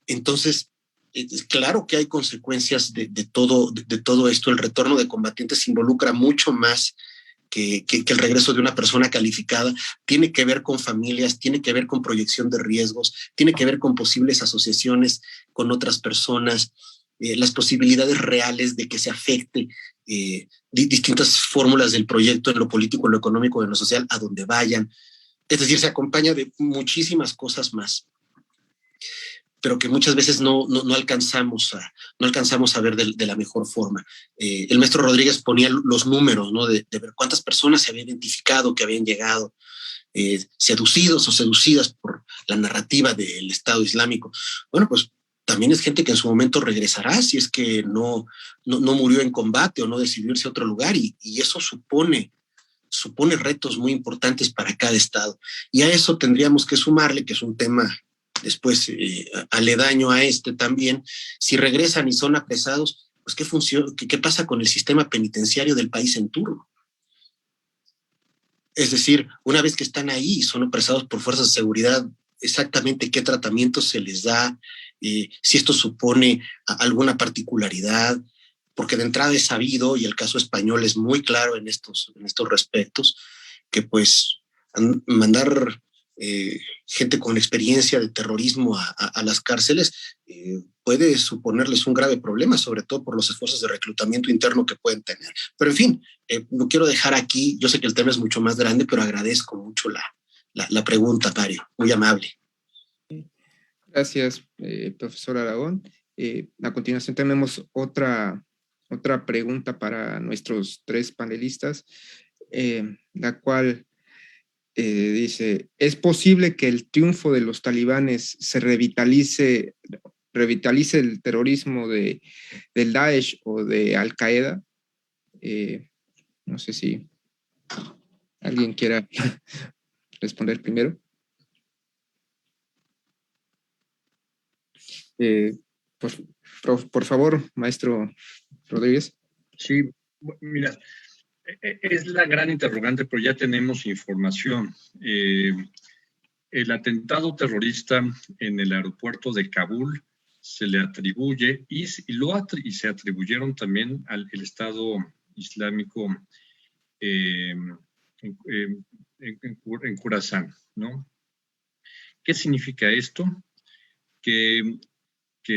Entonces, claro que hay consecuencias de todo esto. El retorno de combatientes involucra mucho más que el regreso de una persona calificada. Tiene que ver con familias, tiene que ver con proyección de riesgos, tiene que ver con posibles asociaciones con otras personas, las posibilidades reales de que se afecte distintas fórmulas del proyecto en lo político, en lo económico, en lo social, a donde vayan. Es decir, se acompaña de muchísimas cosas más, pero que muchas veces no alcanzamos a ver de la mejor forma. El maestro Rodríguez ponía los números, ¿no? de ver cuántas personas se habían identificado que habían llegado seducidos o seducidas por la narrativa del Estado Islámico. Bueno, pues también es gente que en su momento regresará si es que no murió en combate o no decidió irse a otro lugar, y eso supone retos muy importantes para cada estado. Y a eso tendríamos que sumarle, que es un tema después aledaño a también, si regresan y son apresados, pues ¿qué pasa con el sistema penitenciario del país en turno? Es decir, una vez que están ahí y son apresados por fuerzas de seguridad, exactamente qué tratamiento se les da, si esto supone alguna particularidad, porque de entrada es sabido, y el caso español es muy claro en estos respectos, que pues mandar gente con experiencia de terrorismo a las cárceles puede suponerles un grave problema, sobre todo por los esfuerzos de reclutamiento interno que pueden tener. Pero en fin, lo quiero dejar aquí. Yo sé que el tema es mucho más grande, pero agradezco mucho la pregunta, Mario. Muy amable. Gracias, profesor Aragón. A continuación tenemos otra pregunta para nuestros tres panelistas, la cual dice, ¿es posible que el triunfo de los talibanes se revitalice el terrorismo del Daesh o de Al Qaeda? No sé si alguien quiera responder primero. Por favor, maestro Rodríguez. Sí, mira, es la gran interrogante, pero ya tenemos información. El atentado terrorista en el aeropuerto de Kabul se le atribuye y se atribuyeron también al Estado Islámico en Khorasan, ¿no? ¿Qué significa esto? Que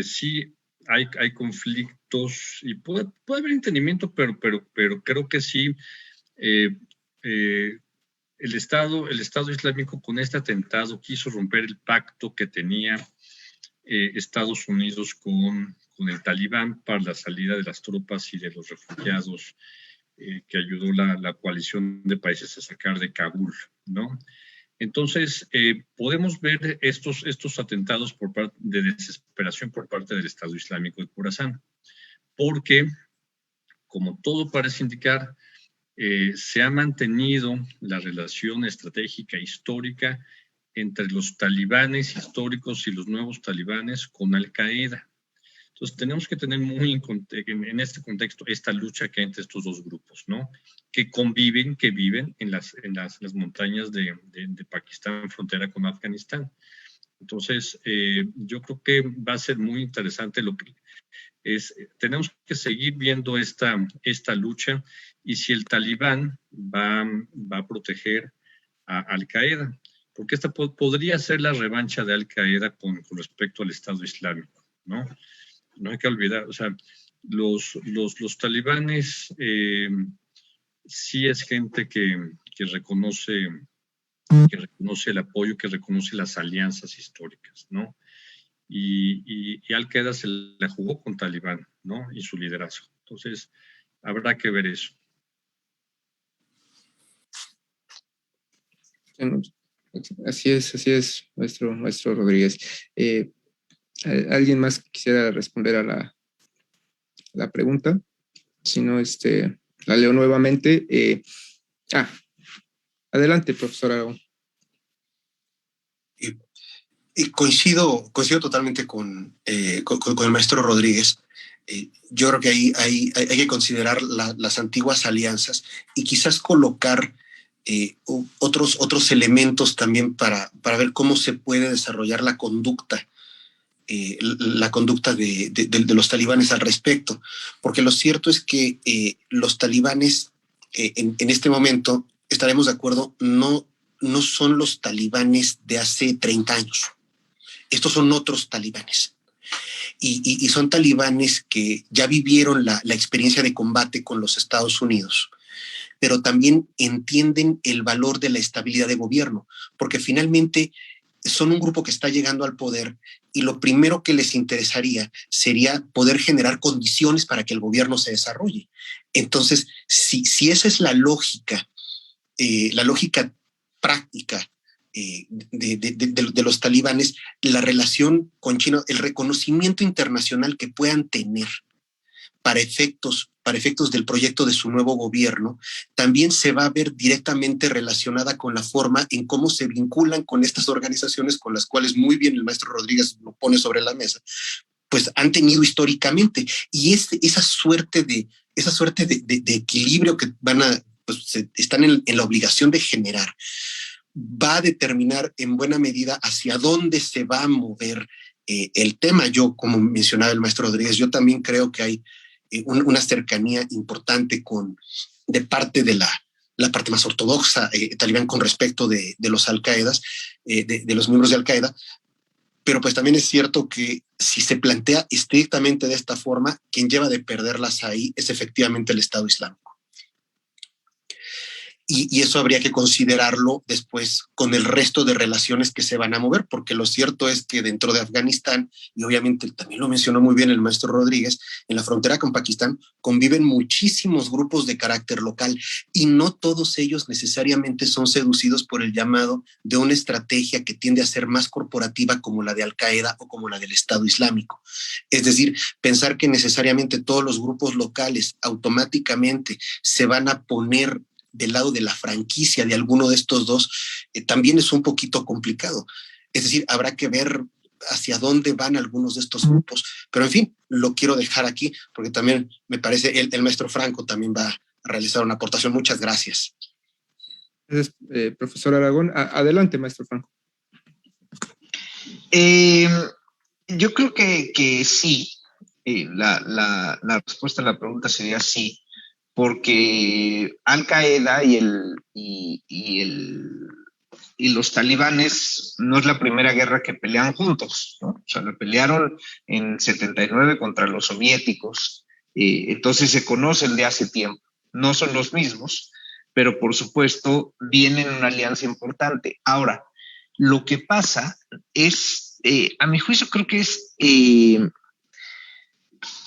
sí hay conflictos y puede haber entendimiento, pero creo que sí el Estado Islámico con este atentado quiso romper el pacto que tenía Estados Unidos con el Talibán para la salida de las tropas y de los refugiados que ayudó la coalición de países a sacar de Kabul, ¿no? Entonces, podemos ver estos atentados de desesperación por parte del Estado Islámico de Khorasan, porque, como todo parece indicar, se ha mantenido la relación estratégica histórica entre los talibanes históricos y los nuevos talibanes con Al Qaeda. Entonces, tenemos que tener muy en este contexto esta lucha que hay entre estos dos grupos, ¿no? Que conviven, que viven en las montañas de Pakistán, frontera con Afganistán. Entonces, yo creo que va a ser muy interesante lo que tenemos que seguir viendo esta lucha y si el Talibán va a proteger a Al Qaeda, porque esta podría ser la revancha de Al Qaeda con respecto al Estado Islámico, ¿no? No hay que olvidar, o sea, los talibanes sí es gente que reconoce el apoyo, que reconoce las alianzas históricas, ¿no? Y Al Qaeda se la jugó con Talibán, ¿no? Y su liderazgo. Entonces, habrá que ver eso. Así es, maestro Rodríguez. ¿Alguien más quisiera responder a la pregunta? Si no, la leo nuevamente. Adelante, profesor Aragón. Coincido totalmente con el maestro Rodríguez. Yo creo que hay que considerar las antiguas alianzas y quizás colocar otros elementos también para ver cómo se puede desarrollar la conducta de los talibanes al respecto. Porque lo cierto es que los talibanes en este momento, estaremos de acuerdo, no son los talibanes de hace 30 años. Estos son otros talibanes. Y son talibanes que ya vivieron la experiencia de combate con los Estados Unidos, pero también entienden el valor de la estabilidad de gobierno, porque finalmente son un grupo que está llegando al poder y lo primero que les interesaría sería poder generar condiciones para que el gobierno se desarrolle. Entonces, si esa es la lógica práctica de los talibanes, la relación con China, el reconocimiento internacional que puedan tener para efectos del proyecto de su nuevo gobierno, también se va a ver directamente relacionada con la forma en cómo se vinculan con estas organizaciones con las cuales muy bien el maestro Rodríguez lo pone sobre la mesa, pues han tenido históricamente. Y esa suerte de equilibrio que están en la obligación de generar, va a determinar en buena medida hacia dónde se va a mover el tema. Yo, como mencionaba el maestro Rodríguez, yo también creo que hay una cercanía importante de parte de la parte más ortodoxa talibán con respecto de los Al-Qaedas, de los miembros de Al-Qaeda, pero pues también es cierto que si se plantea estrictamente de esta forma, quien lleva de perderlas ahí es efectivamente el Estado Islámico. Y eso habría que considerarlo después con el resto de relaciones que se van a mover, porque lo cierto es que dentro de Afganistán, y obviamente también lo mencionó muy bien el maestro Rodríguez, en la frontera con Pakistán conviven muchísimos grupos de carácter local y no todos ellos necesariamente son seducidos por el llamado de una estrategia que tiende a ser más corporativa como la de Al-Qaeda o como la del Estado Islámico. Es decir, pensar que necesariamente todos los grupos locales automáticamente se van a poner del lado de la franquicia de alguno de estos dos, también es un poquito complicado. Es decir, habrá que ver hacia dónde van algunos de estos grupos. Pero en fin, lo quiero dejar aquí porque también me parece el maestro Franco también va a realizar una aportación. Muchas gracias. Gracias, profesor Aragón. Adelante, maestro Franco. Yo creo que sí. La respuesta a la pregunta sería sí, porque Al-Qaeda y los talibanes no es la primera guerra que pelean juntos, ¿no? O sea, la pelearon en 79 contra los soviéticos, entonces se conocen de hace tiempo. No son los mismos, pero por supuesto vienen en una alianza importante. Ahora, lo que pasa es, a mi juicio creo que es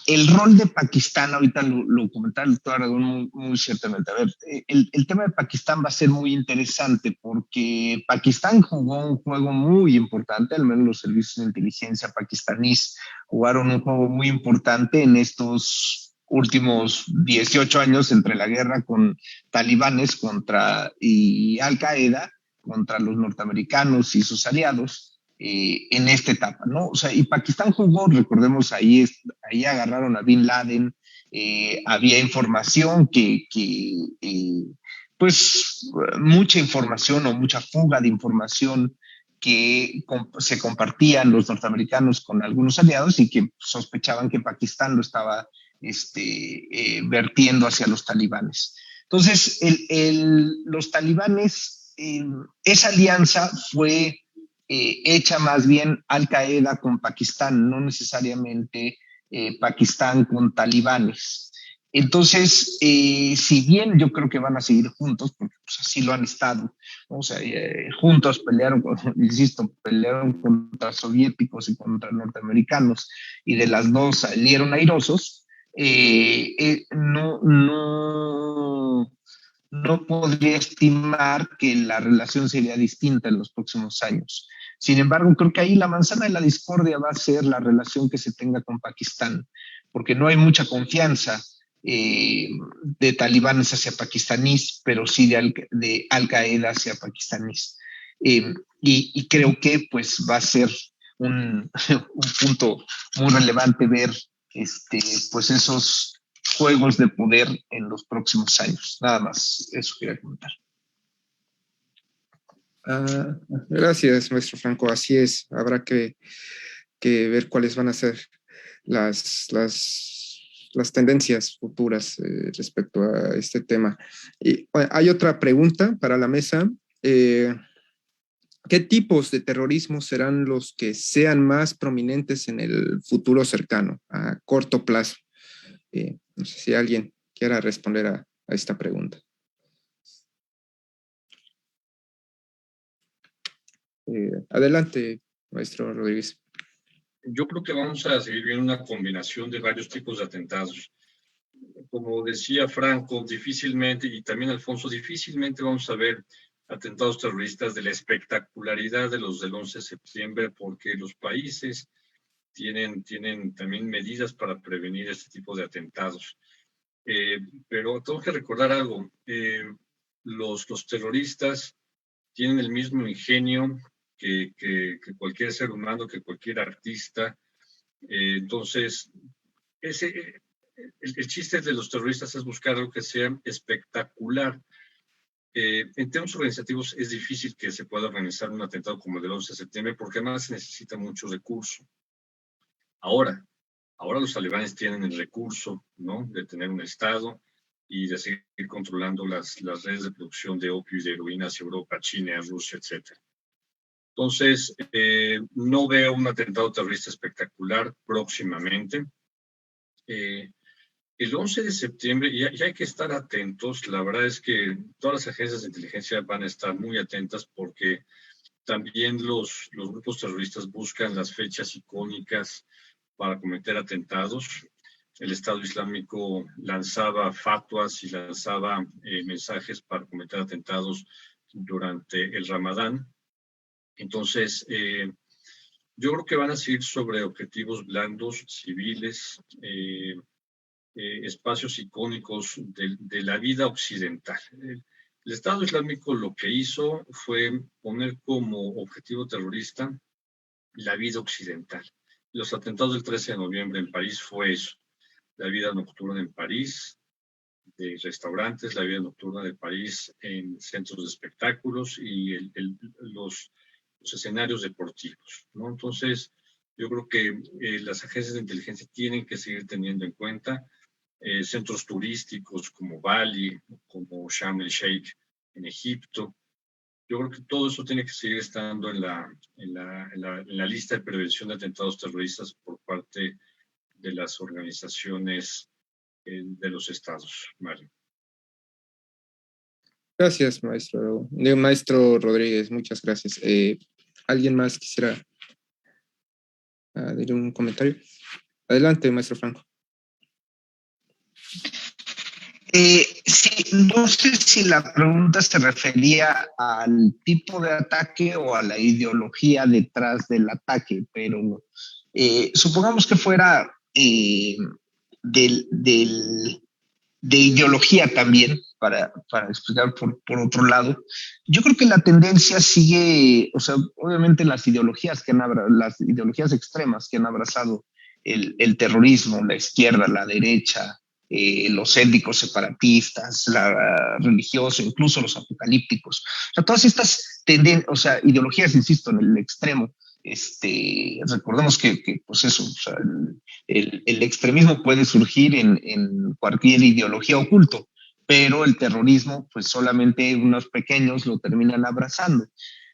el rol de Pakistán, ahorita lo comentaba el doctor Aragón muy ciertamente. A ver, el tema de Pakistán va a ser muy interesante porque Pakistán jugó un juego muy importante, al menos los servicios de inteligencia pakistaníes jugaron un juego muy importante en estos últimos 18 años entre la guerra con talibanes y Al-Qaeda contra los norteamericanos y sus aliados. En esta etapa, ¿no? O sea, y Pakistán jugó, recordemos, ahí agarraron a Bin Laden, había información pues, mucha información o mucha fuga de información que se compartían los norteamericanos con algunos aliados y que sospechaban que Pakistán lo estaba vertiendo hacia los talibanes. Entonces, los talibanes, esa alianza fue hecha más bien Al-Qaeda con Pakistán, no necesariamente Pakistán con talibanes. Entonces, si bien yo creo que van a seguir juntos, porque pues, así lo han estado, ¿no? O sea, juntos pelearon, insisto, pelearon contra soviéticos y contra norteamericanos, y de las dos salieron airosos, no podría estimar que la relación sería distinta en los próximos años. Sin embargo, creo que ahí la manzana de la discordia va a ser la relación que se tenga con Pakistán, porque no hay mucha confianza de talibanes hacia pakistaníes, pero sí de Al-Qaeda hacia pakistaníes. Y creo que pues va a ser un punto muy relevante ver pues esos juegos de poder en los próximos años. Nada más, eso quería comentar. Gracias, maestro Franco. Así es, habrá que ver cuáles van a ser las tendencias futuras respecto a este tema. Y hay otra pregunta para la mesa. ¿Qué tipos de terrorismo serán los que sean más prominentes en el futuro cercano, a corto plazo? No sé si alguien quiera responder a esta pregunta. Adelante, maestro Rodríguez. Yo creo que vamos a seguir viendo una combinación de varios tipos de atentados. Como decía Franco, difícilmente, y también Alfonso, difícilmente vamos a ver atentados terroristas de la espectacularidad de los del 11 de septiembre, porque los países tienen también medidas para prevenir este tipo de atentados. Pero tengo que recordar algo. Los terroristas tienen el mismo ingenio que cualquier ser humano, que cualquier artista. Entonces, el chiste de los terroristas es buscar algo que sea espectacular. En términos organizativos es difícil que se pueda organizar un atentado como el del 11 de septiembre porque además se necesita mucho recurso. Ahora los talibanes tienen el recurso, ¿no?, de tener un Estado y de seguir controlando las redes de producción de opio y de heroína hacia Europa, China, Rusia, etc. Entonces, no veo un atentado terrorista espectacular próximamente. El 11 de septiembre, y hay que estar atentos, la verdad es que todas las agencias de inteligencia van a estar muy atentas porque también los grupos terroristas buscan las fechas icónicas para cometer atentados. El Estado Islámico lanzaba fatuas y lanzaba mensajes para cometer atentados durante el Ramadán. Entonces, yo creo que van a seguir sobre objetivos blandos, civiles, espacios icónicos de la vida occidental. El Estado Islámico lo que hizo fue poner como objetivo terrorista la vida occidental. Los atentados del 13 de noviembre en París fue eso, la vida nocturna en París, de restaurantes, la vida nocturna de París en centros de espectáculos y los escenarios deportivos, ¿no? Entonces, yo creo que las agencias de inteligencia tienen que seguir teniendo en cuenta centros turísticos como Bali, como Sharm el Sheikh en Egipto. Yo creo que todo eso tiene que seguir estando en la lista de prevención de atentados terroristas por parte de las organizaciones de los estados, Mario. Gracias, maestro Rodríguez, muchas gracias. ¿Alguien más quisiera dar un comentario? Adelante, maestro Franco. Sí, no sé si la pregunta se refería al tipo de ataque o a la ideología detrás del ataque, pero supongamos que fuera de ideología también, para explicar por otro lado. Yo creo que la tendencia sigue, o sea, obviamente las ideologías extremas que han abrazado el terrorismo, la izquierda, la derecha, los étnicos separatistas, la religiosa, incluso los apocalípticos. O sea, todas estas ideologías, insisto, en el extremo. Recordemos que pues eso, o sea, el extremismo puede surgir en cualquier ideología oculto, pero el terrorismo, pues solamente unos pequeños lo terminan abrazando.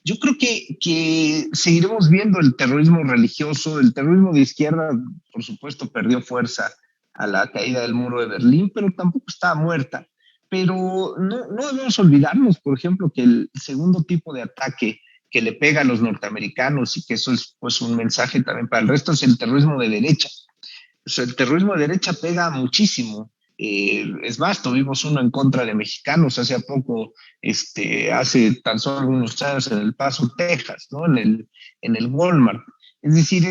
Yo creo que seguiremos viendo el terrorismo religioso, el terrorismo de izquierda, por supuesto, perdió fuerza a la caída del muro de Berlín, pero tampoco estaba muerta. Pero no debemos olvidarnos, por ejemplo, que el segundo tipo de ataque que le pega a los norteamericanos y que eso es pues un mensaje también para el resto es el terrorismo de derecha. O sea, el terrorismo de derecha pega muchísimo. Es más, tuvimos uno en contra de mexicanos hace poco, hace tan solo algunos años en El Paso, Texas, ¿no? En el Walmart. Es decir,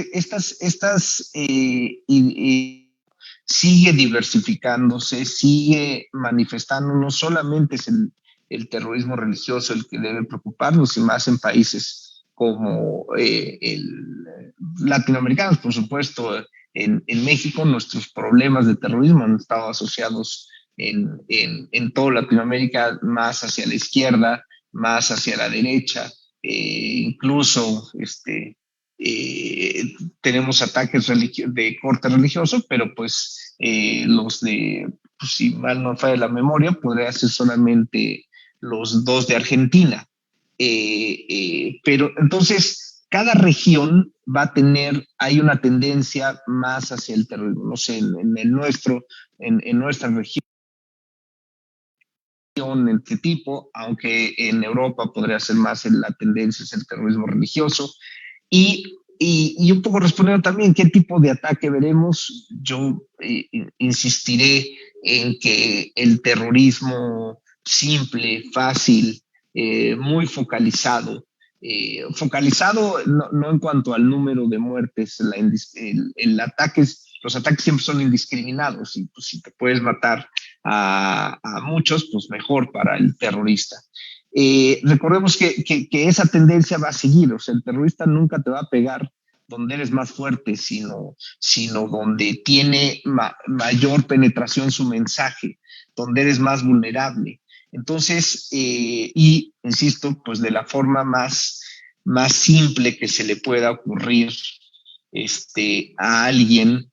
sigue diversificándose, sigue manifestando, no solamente es el terrorismo religioso el que debe preocuparnos, y más en países como latinoamericanos, por supuesto. En México nuestros problemas de terrorismo han estado asociados en toda Latinoamérica, más hacia la izquierda, más hacia la derecha, incluso tenemos ataques de corte religioso, pero pues los pues, si mal no falla la memoria, podría ser solamente los dos de Argentina. Pero entonces, cada región va a tener, hay una tendencia más hacia el terrorismo, no sé, en nuestra región, en qué tipo, aunque en Europa podría ser más la tendencia es el terrorismo religioso. Y un poco respondiendo también qué tipo de ataque veremos, yo insistiré en que el terrorismo simple, fácil, muy focalizado no en cuanto al número de muertes, los ataques siempre son indiscriminados y pues, si te puedes matar a muchos, pues mejor para el terrorista. Recordemos que esa tendencia va a seguir, o sea, el terrorista nunca te va a pegar donde eres más fuerte, sino donde tiene mayor penetración su mensaje, donde eres más vulnerable. Entonces, y insisto, pues de la forma más simple que se le pueda ocurrir a alguien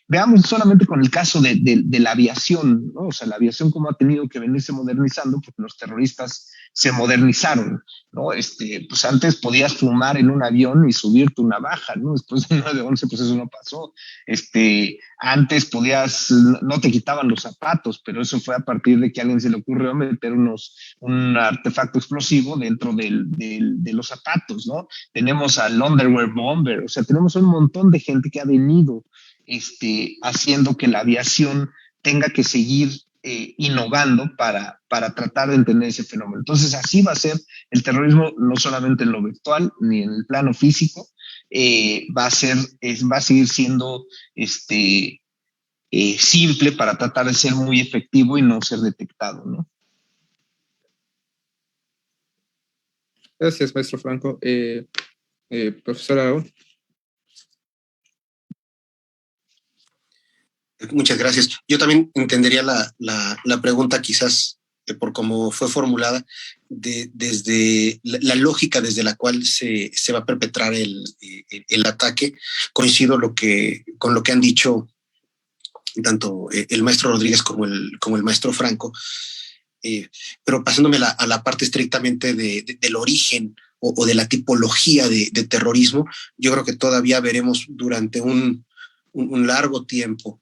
Veamos solamente con el caso de la aviación, ¿no? O sea, la aviación cómo ha tenido que venirse modernizando porque los terroristas se modernizaron, ¿no? Pues antes podías fumar en un avión y subirte una baja, ¿no? Después del 9/11, pues eso no pasó. Antes no te quitaban los zapatos, pero eso fue a partir de que a alguien se le ocurrió meter un artefacto explosivo dentro de los zapatos, ¿no? Tenemos al Underwear Bomber, o sea, tenemos un montón de gente que ha venido haciendo que la aviación tenga que seguir innovando para tratar de entender ese fenómeno. Entonces, así va a ser el terrorismo, no solamente en lo virtual, ni en el plano físico, va a seguir siendo simple para tratar de ser muy efectivo y no ser detectado, ¿no? Gracias, maestro Franco. Profesor Aragón. Muchas gracias. Yo también entendería la pregunta quizás por cómo fue formulada, desde la lógica desde la cual se va a perpetrar el ataque. Coincido con lo que han dicho tanto el maestro Rodríguez como el maestro Franco, pero pasándome a la parte estrictamente del origen o de la tipología de terrorismo, yo creo que todavía veremos durante un largo tiempo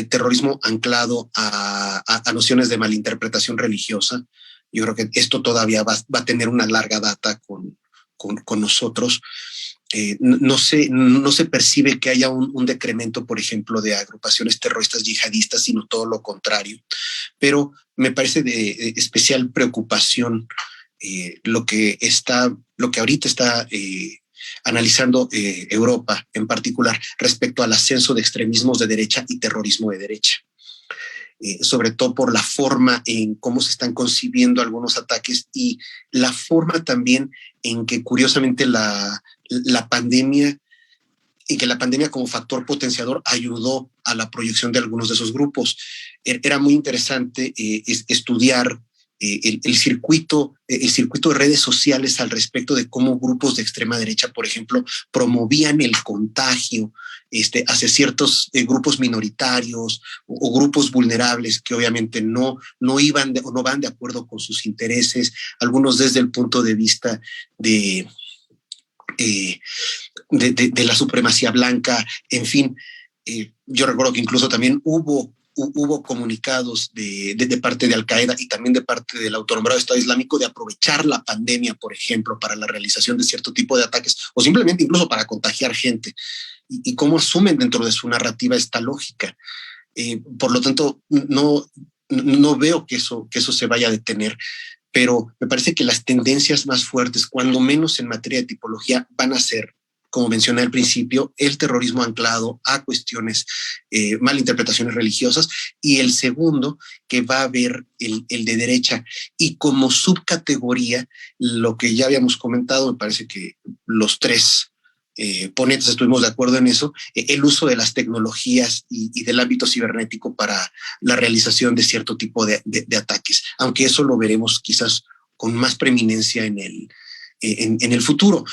terrorismo anclado a nociones de malinterpretación religiosa. Yo creo que esto todavía va a tener una larga data con nosotros. No se percibe que haya un decremento, por ejemplo, de agrupaciones terroristas yihadistas, sino todo lo contrario. Pero me parece de especial preocupación lo que ahorita está analizando Europa en particular respecto al ascenso de extremismos de derecha y terrorismo de derecha. Sobre todo por la forma en cómo se están concibiendo algunos ataques y la forma también en que curiosamente la pandemia y que la pandemia como factor potenciador ayudó a la proyección de algunos de esos grupos. Era muy interesante estudiar el circuito de redes sociales al respecto de cómo grupos de extrema derecha, por ejemplo, promovían el contagio hacia ciertos grupos minoritarios o grupos vulnerables que obviamente no iban o no van de acuerdo con sus intereses, algunos desde el punto de vista de la supremacía blanca, en fin. Yo recuerdo que incluso también hubo comunicados de parte de Al-Qaeda y también de parte del autonombrado Estado Islámico de aprovechar la pandemia, por ejemplo, para la realización de cierto tipo de ataques o simplemente incluso para contagiar gente y cómo asumen dentro de su narrativa esta lógica. Por lo tanto, no veo que eso se vaya a detener, pero me parece que las tendencias más fuertes, cuando menos en materia de tipología, van a ser, como mencioné al principio, el terrorismo anclado a cuestiones, malinterpretaciones religiosas, y el segundo, que va a haber el de derecha. Y como subcategoría, lo que ya habíamos comentado, me parece que los tres ponentes estuvimos de acuerdo en eso, el uso de las tecnologías y del ámbito cibernético para la realización de cierto tipo de ataques, aunque eso lo veremos quizás con más preeminencia en el futuro.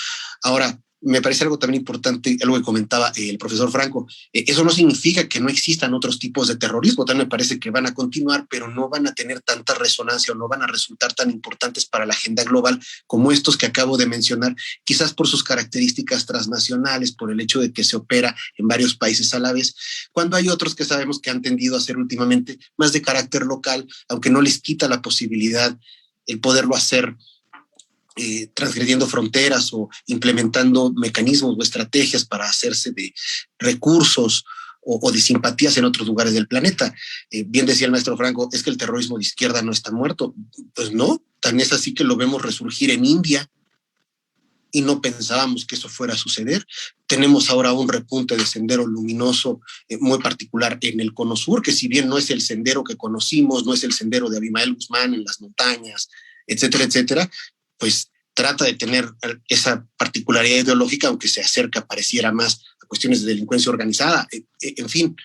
Ahora, me parece algo también importante, algo que comentaba el profesor Franco, eso no significa que no existan otros tipos de terrorismo, también me parece que van a continuar, pero no van a tener tanta resonancia o no van a resultar tan importantes para la agenda global como estos que acabo de mencionar, quizás por sus características transnacionales, por el hecho de que se opera en varios países a la vez, cuando hay otros que sabemos que han tendido a ser últimamente más de carácter local, aunque no les quita la posibilidad el poderlo hacer transgrediendo fronteras o implementando mecanismos o estrategias para hacerse de recursos o de simpatías en otros lugares del planeta. Bien decía el maestro Franco, es que el terrorismo de izquierda no está muerto. Pues no, tan es así que lo vemos resurgir en India y no pensábamos que eso fuera a suceder. Tenemos ahora un repunte de sendero luminoso muy particular en el Cono Sur, que si bien no es el sendero que conocimos, no es el sendero de Abimael Guzmán en las montañas, etcétera, etcétera, pues trata de tener esa particularidad ideológica, aunque se acerca, pareciera más a cuestiones de delincuencia organizada. En fin,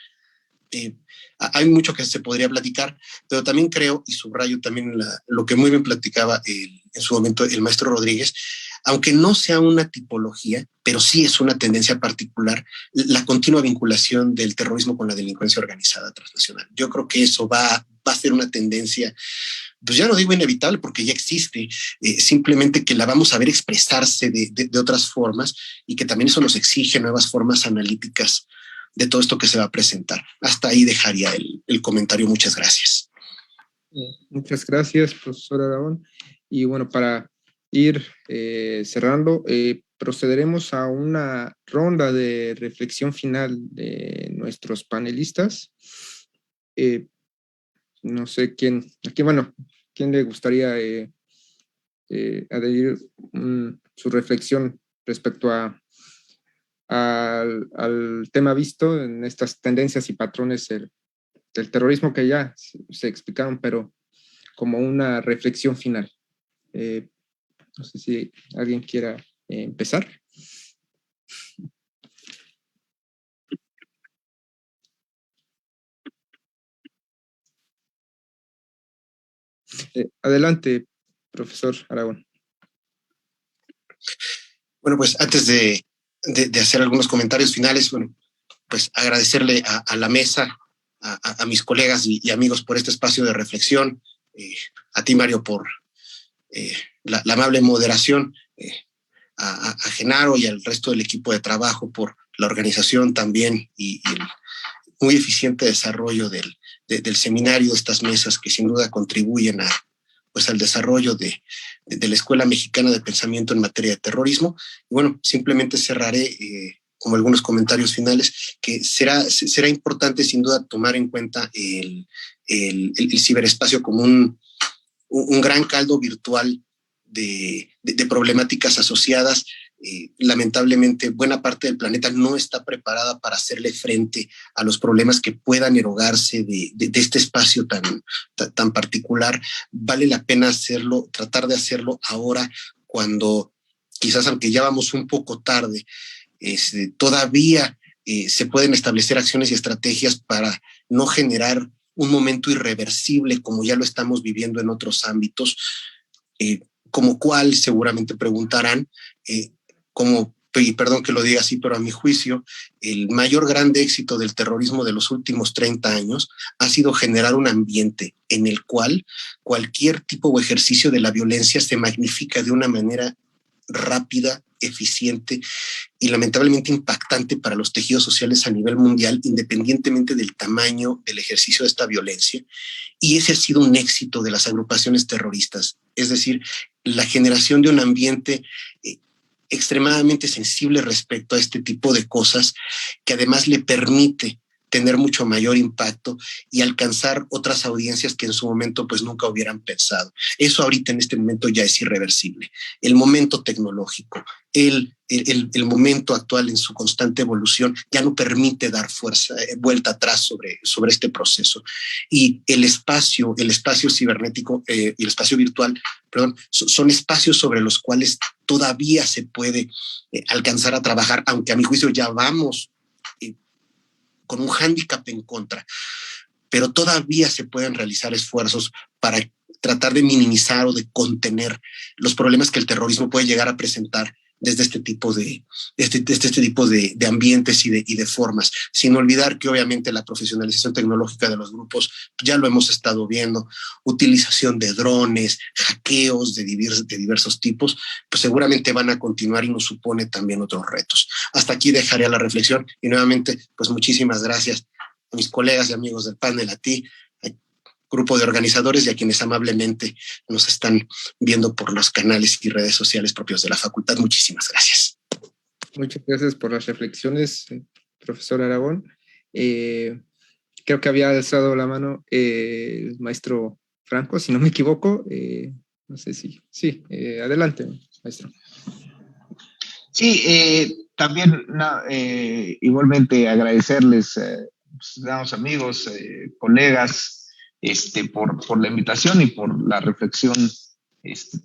hay mucho que se podría platicar, pero también creo, y subrayo también lo que muy bien platicaba en su momento el maestro Rodríguez, aunque no sea una tipología, pero sí es una tendencia particular, la continua vinculación del terrorismo con la delincuencia organizada transnacional. Yo creo que eso va a ser una tendencia, pues ya no digo inevitable porque ya existe, simplemente que la vamos a ver expresarse de otras formas y que también eso nos exige nuevas formas analíticas de todo esto que se va a presentar. Hasta ahí dejaría el comentario. Muchas gracias. Muchas gracias, profesor Aragón. Y bueno, para ir cerrando, procederemos a una ronda de reflexión final de nuestros panelistas. No sé quién le gustaría adherir su reflexión respecto al tema visto en estas tendencias y patrones del terrorismo que ya se explicaron, pero como una reflexión final. No sé si alguien quiera empezar. Adelante, profesor Aragón. Bueno, pues antes de hacer algunos comentarios finales, bueno, pues agradecerle a la mesa, a mis colegas y amigos por este espacio de reflexión, a ti, Mario, por la amable moderación, a Genaro y al resto del equipo de trabajo por la organización también y el muy eficiente desarrollo del seminario, de estas mesas que sin duda contribuyen pues al desarrollo de la Escuela Mexicana de Pensamiento en materia de terrorismo. Y bueno, simplemente cerraré como algunos comentarios finales, que será importante sin duda tomar en cuenta el ciberespacio como un gran caldo virtual de problemáticas asociadas. Lamentablemente, buena parte del planeta no está preparada para hacerle frente a los problemas que puedan erogarse de este espacio tan particular. Vale la pena hacerlo, tratar de hacerlo ahora, cuando quizás, aunque ya vamos un poco tarde, todavía se pueden establecer acciones y estrategias para no generar un momento irreversible como ya lo estamos viviendo en otros ámbitos, como cuál seguramente preguntarán, y perdón que lo diga así, pero a mi juicio, el mayor grande éxito del terrorismo de los últimos 30 años ha sido generar un ambiente en el cual cualquier tipo o ejercicio de la violencia se magnifica de una manera rápida, eficiente y lamentablemente impactante para los tejidos sociales a nivel mundial, independientemente del tamaño del ejercicio de esta violencia. Y ese ha sido un éxito de las agrupaciones terroristas, es decir, la generación de un ambiente extremadamente sensible respecto a este tipo de cosas, que además le permite tener mucho mayor impacto y alcanzar otras audiencias que en su momento pues nunca hubieran pensado. Eso ahorita en este momento ya es irreversible. El momento tecnológico, el momento actual en su constante evolución ya no permite dar vuelta atrás sobre este proceso. Y el espacio cibernético y el espacio virtual, son espacios sobre los cuales todavía se puede alcanzar a trabajar, aunque a mi juicio ya vamos con un hándicap en contra, pero todavía se pueden realizar esfuerzos para tratar de minimizar o de contener los problemas que el terrorismo puede llegar a presentar desde este tipo de ambientes y de formas, sin olvidar que obviamente la profesionalización tecnológica de los grupos, ya lo hemos estado viendo, utilización de drones, hackeos de diversos tipos, pues seguramente van a continuar y nos supone también otros retos. Hasta aquí dejaría la reflexión y nuevamente pues muchísimas gracias a mis colegas y amigos del panel, a ti, grupo de organizadores y a quienes amablemente nos están viendo por los canales y redes sociales propios de la facultad. Muchísimas gracias. Muchas gracias por las reflexiones, profesor Aragón. Creo que había alzado la mano el maestro Franco, si no me equivoco. No sé si... Sí, adelante, maestro. Sí, también igualmente agradecerles, amigos, colegas, por la invitación y por la reflexión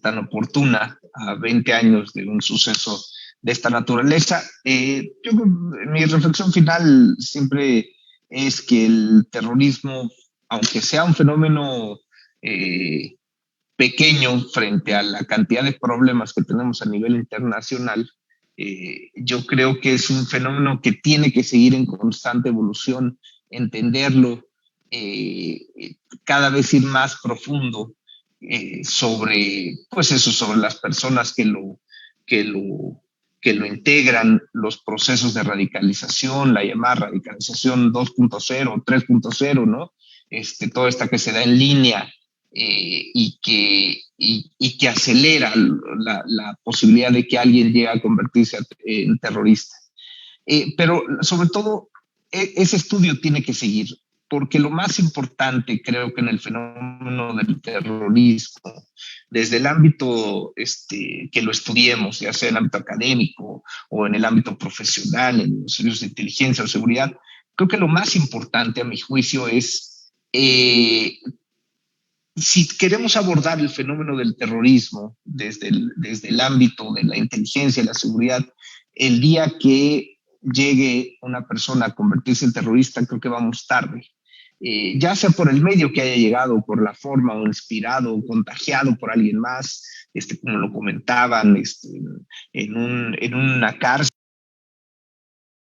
tan oportuna a 20 años de un suceso de esta naturaleza. Mi reflexión final siempre es que el terrorismo, aunque sea un fenómeno pequeño frente a la cantidad de problemas que tenemos a nivel internacional. Yo creo que es un fenómeno que tiene que seguir en constante evolución, entenderlo, cada vez ir más profundo sobre, pues eso, sobre las personas que lo integran, los procesos de radicalización, la llamada radicalización 2.0, 3.0, ¿no? Toda esta que se da en línea, y que acelera la posibilidad de que alguien llegue a convertirse en terrorista. Pero sobre todo, ese estudio tiene que seguir, porque lo más importante creo que en el fenómeno del terrorismo, desde el ámbito que lo estudiemos, ya sea en el ámbito académico o en el ámbito profesional, en los servicios de inteligencia o seguridad, creo que lo más importante a mi juicio es si queremos abordar el fenómeno del terrorismo desde el ámbito de la inteligencia y la seguridad, el día que llegue una persona a convertirse en terrorista, creo que vamos tarde. Ya sea por el medio que haya llegado, por la forma, o inspirado, o contagiado por alguien más, como lo comentaban, en una cárcel,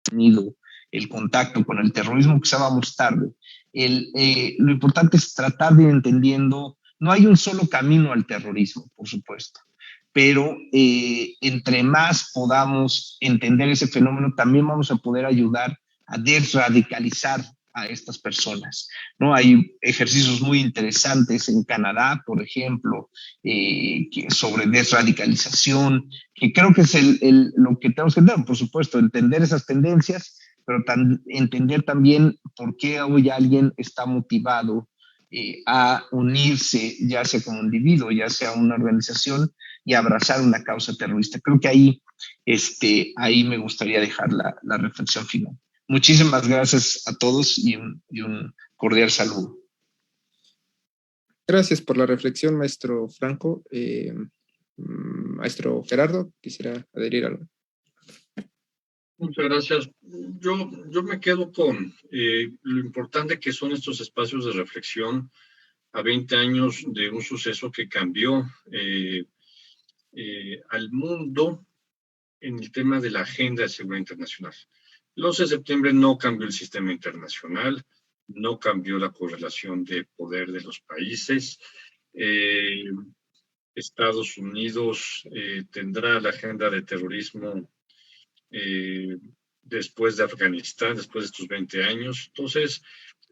tenido el contacto con el terrorismo, quizá vamos tarde. Lo importante es tratar de ir entendiendo, no hay un solo camino al terrorismo, por supuesto, pero entre más podamos entender ese fenómeno, también vamos a poder ayudar a desradicalizar a estas personas, ¿no? Hay ejercicios muy interesantes en Canadá, por ejemplo, sobre desradicalización, que creo que es lo que tenemos que entender, por supuesto, entender esas tendencias, pero entender también por qué hoy alguien está motivado a unirse, ya sea como individuo, ya sea una organización, y abrazar una causa terrorista. Creo que ahí me gustaría dejar la reflexión final. Muchísimas gracias a todos y un cordial saludo. Gracias por la reflexión, maestro Franco. Maestro Gerardo, quisiera adherir a algo. Muchas gracias. Yo me quedo con lo importante que son estos espacios de reflexión a 20 años de un suceso que cambió al mundo en el tema de la agenda de seguridad internacional. El 11 de septiembre no cambió el sistema internacional, no cambió la correlación de poder de los países. Estados Unidos tendrá la agenda de terrorismo después de Afganistán, después de estos 20 años. Entonces,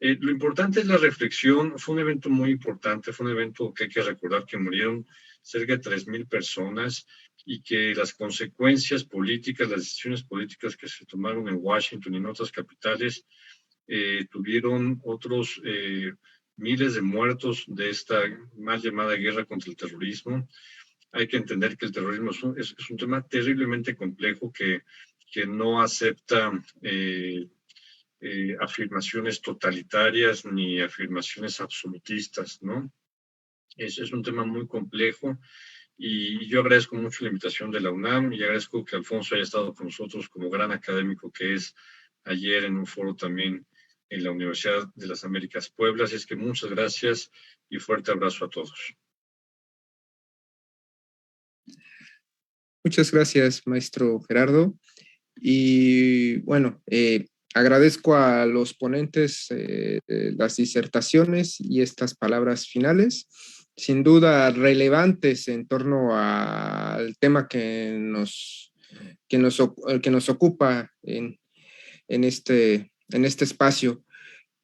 lo importante es la reflexión. Fue un evento muy importante, fue un evento que hay que recordar que murieron cerca de 3,000 personas y que las consecuencias políticas, las decisiones políticas que se tomaron en Washington y en otras capitales tuvieron otros miles de muertos de esta mal llamada guerra contra el terrorismo. Hay que entender que el terrorismo es un tema terriblemente complejo que no acepta afirmaciones totalitarias ni afirmaciones absolutistas, ¿no? Es un tema muy complejo y yo agradezco mucho la invitación de la UNAM y agradezco que Alfonso haya estado con nosotros como gran académico que es ayer en un foro también en la Universidad de las Américas Puebla. Así es que muchas gracias y fuerte abrazo a todos. Muchas gracias, maestro Gerardo. Y bueno, agradezco a los ponentes las disertaciones y estas palabras finales, sin duda relevantes en torno al tema que nos ocupa en este espacio.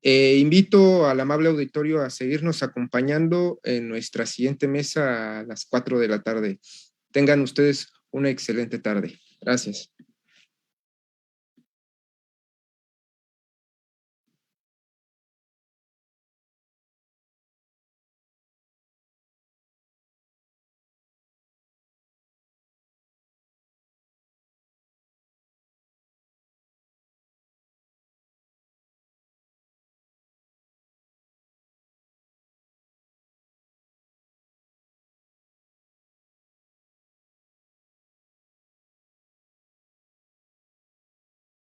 Invito al amable auditorio a seguirnos acompañando en nuestra siguiente mesa a las 4 de la tarde. Tengan ustedes una excelente tarde. Gracias.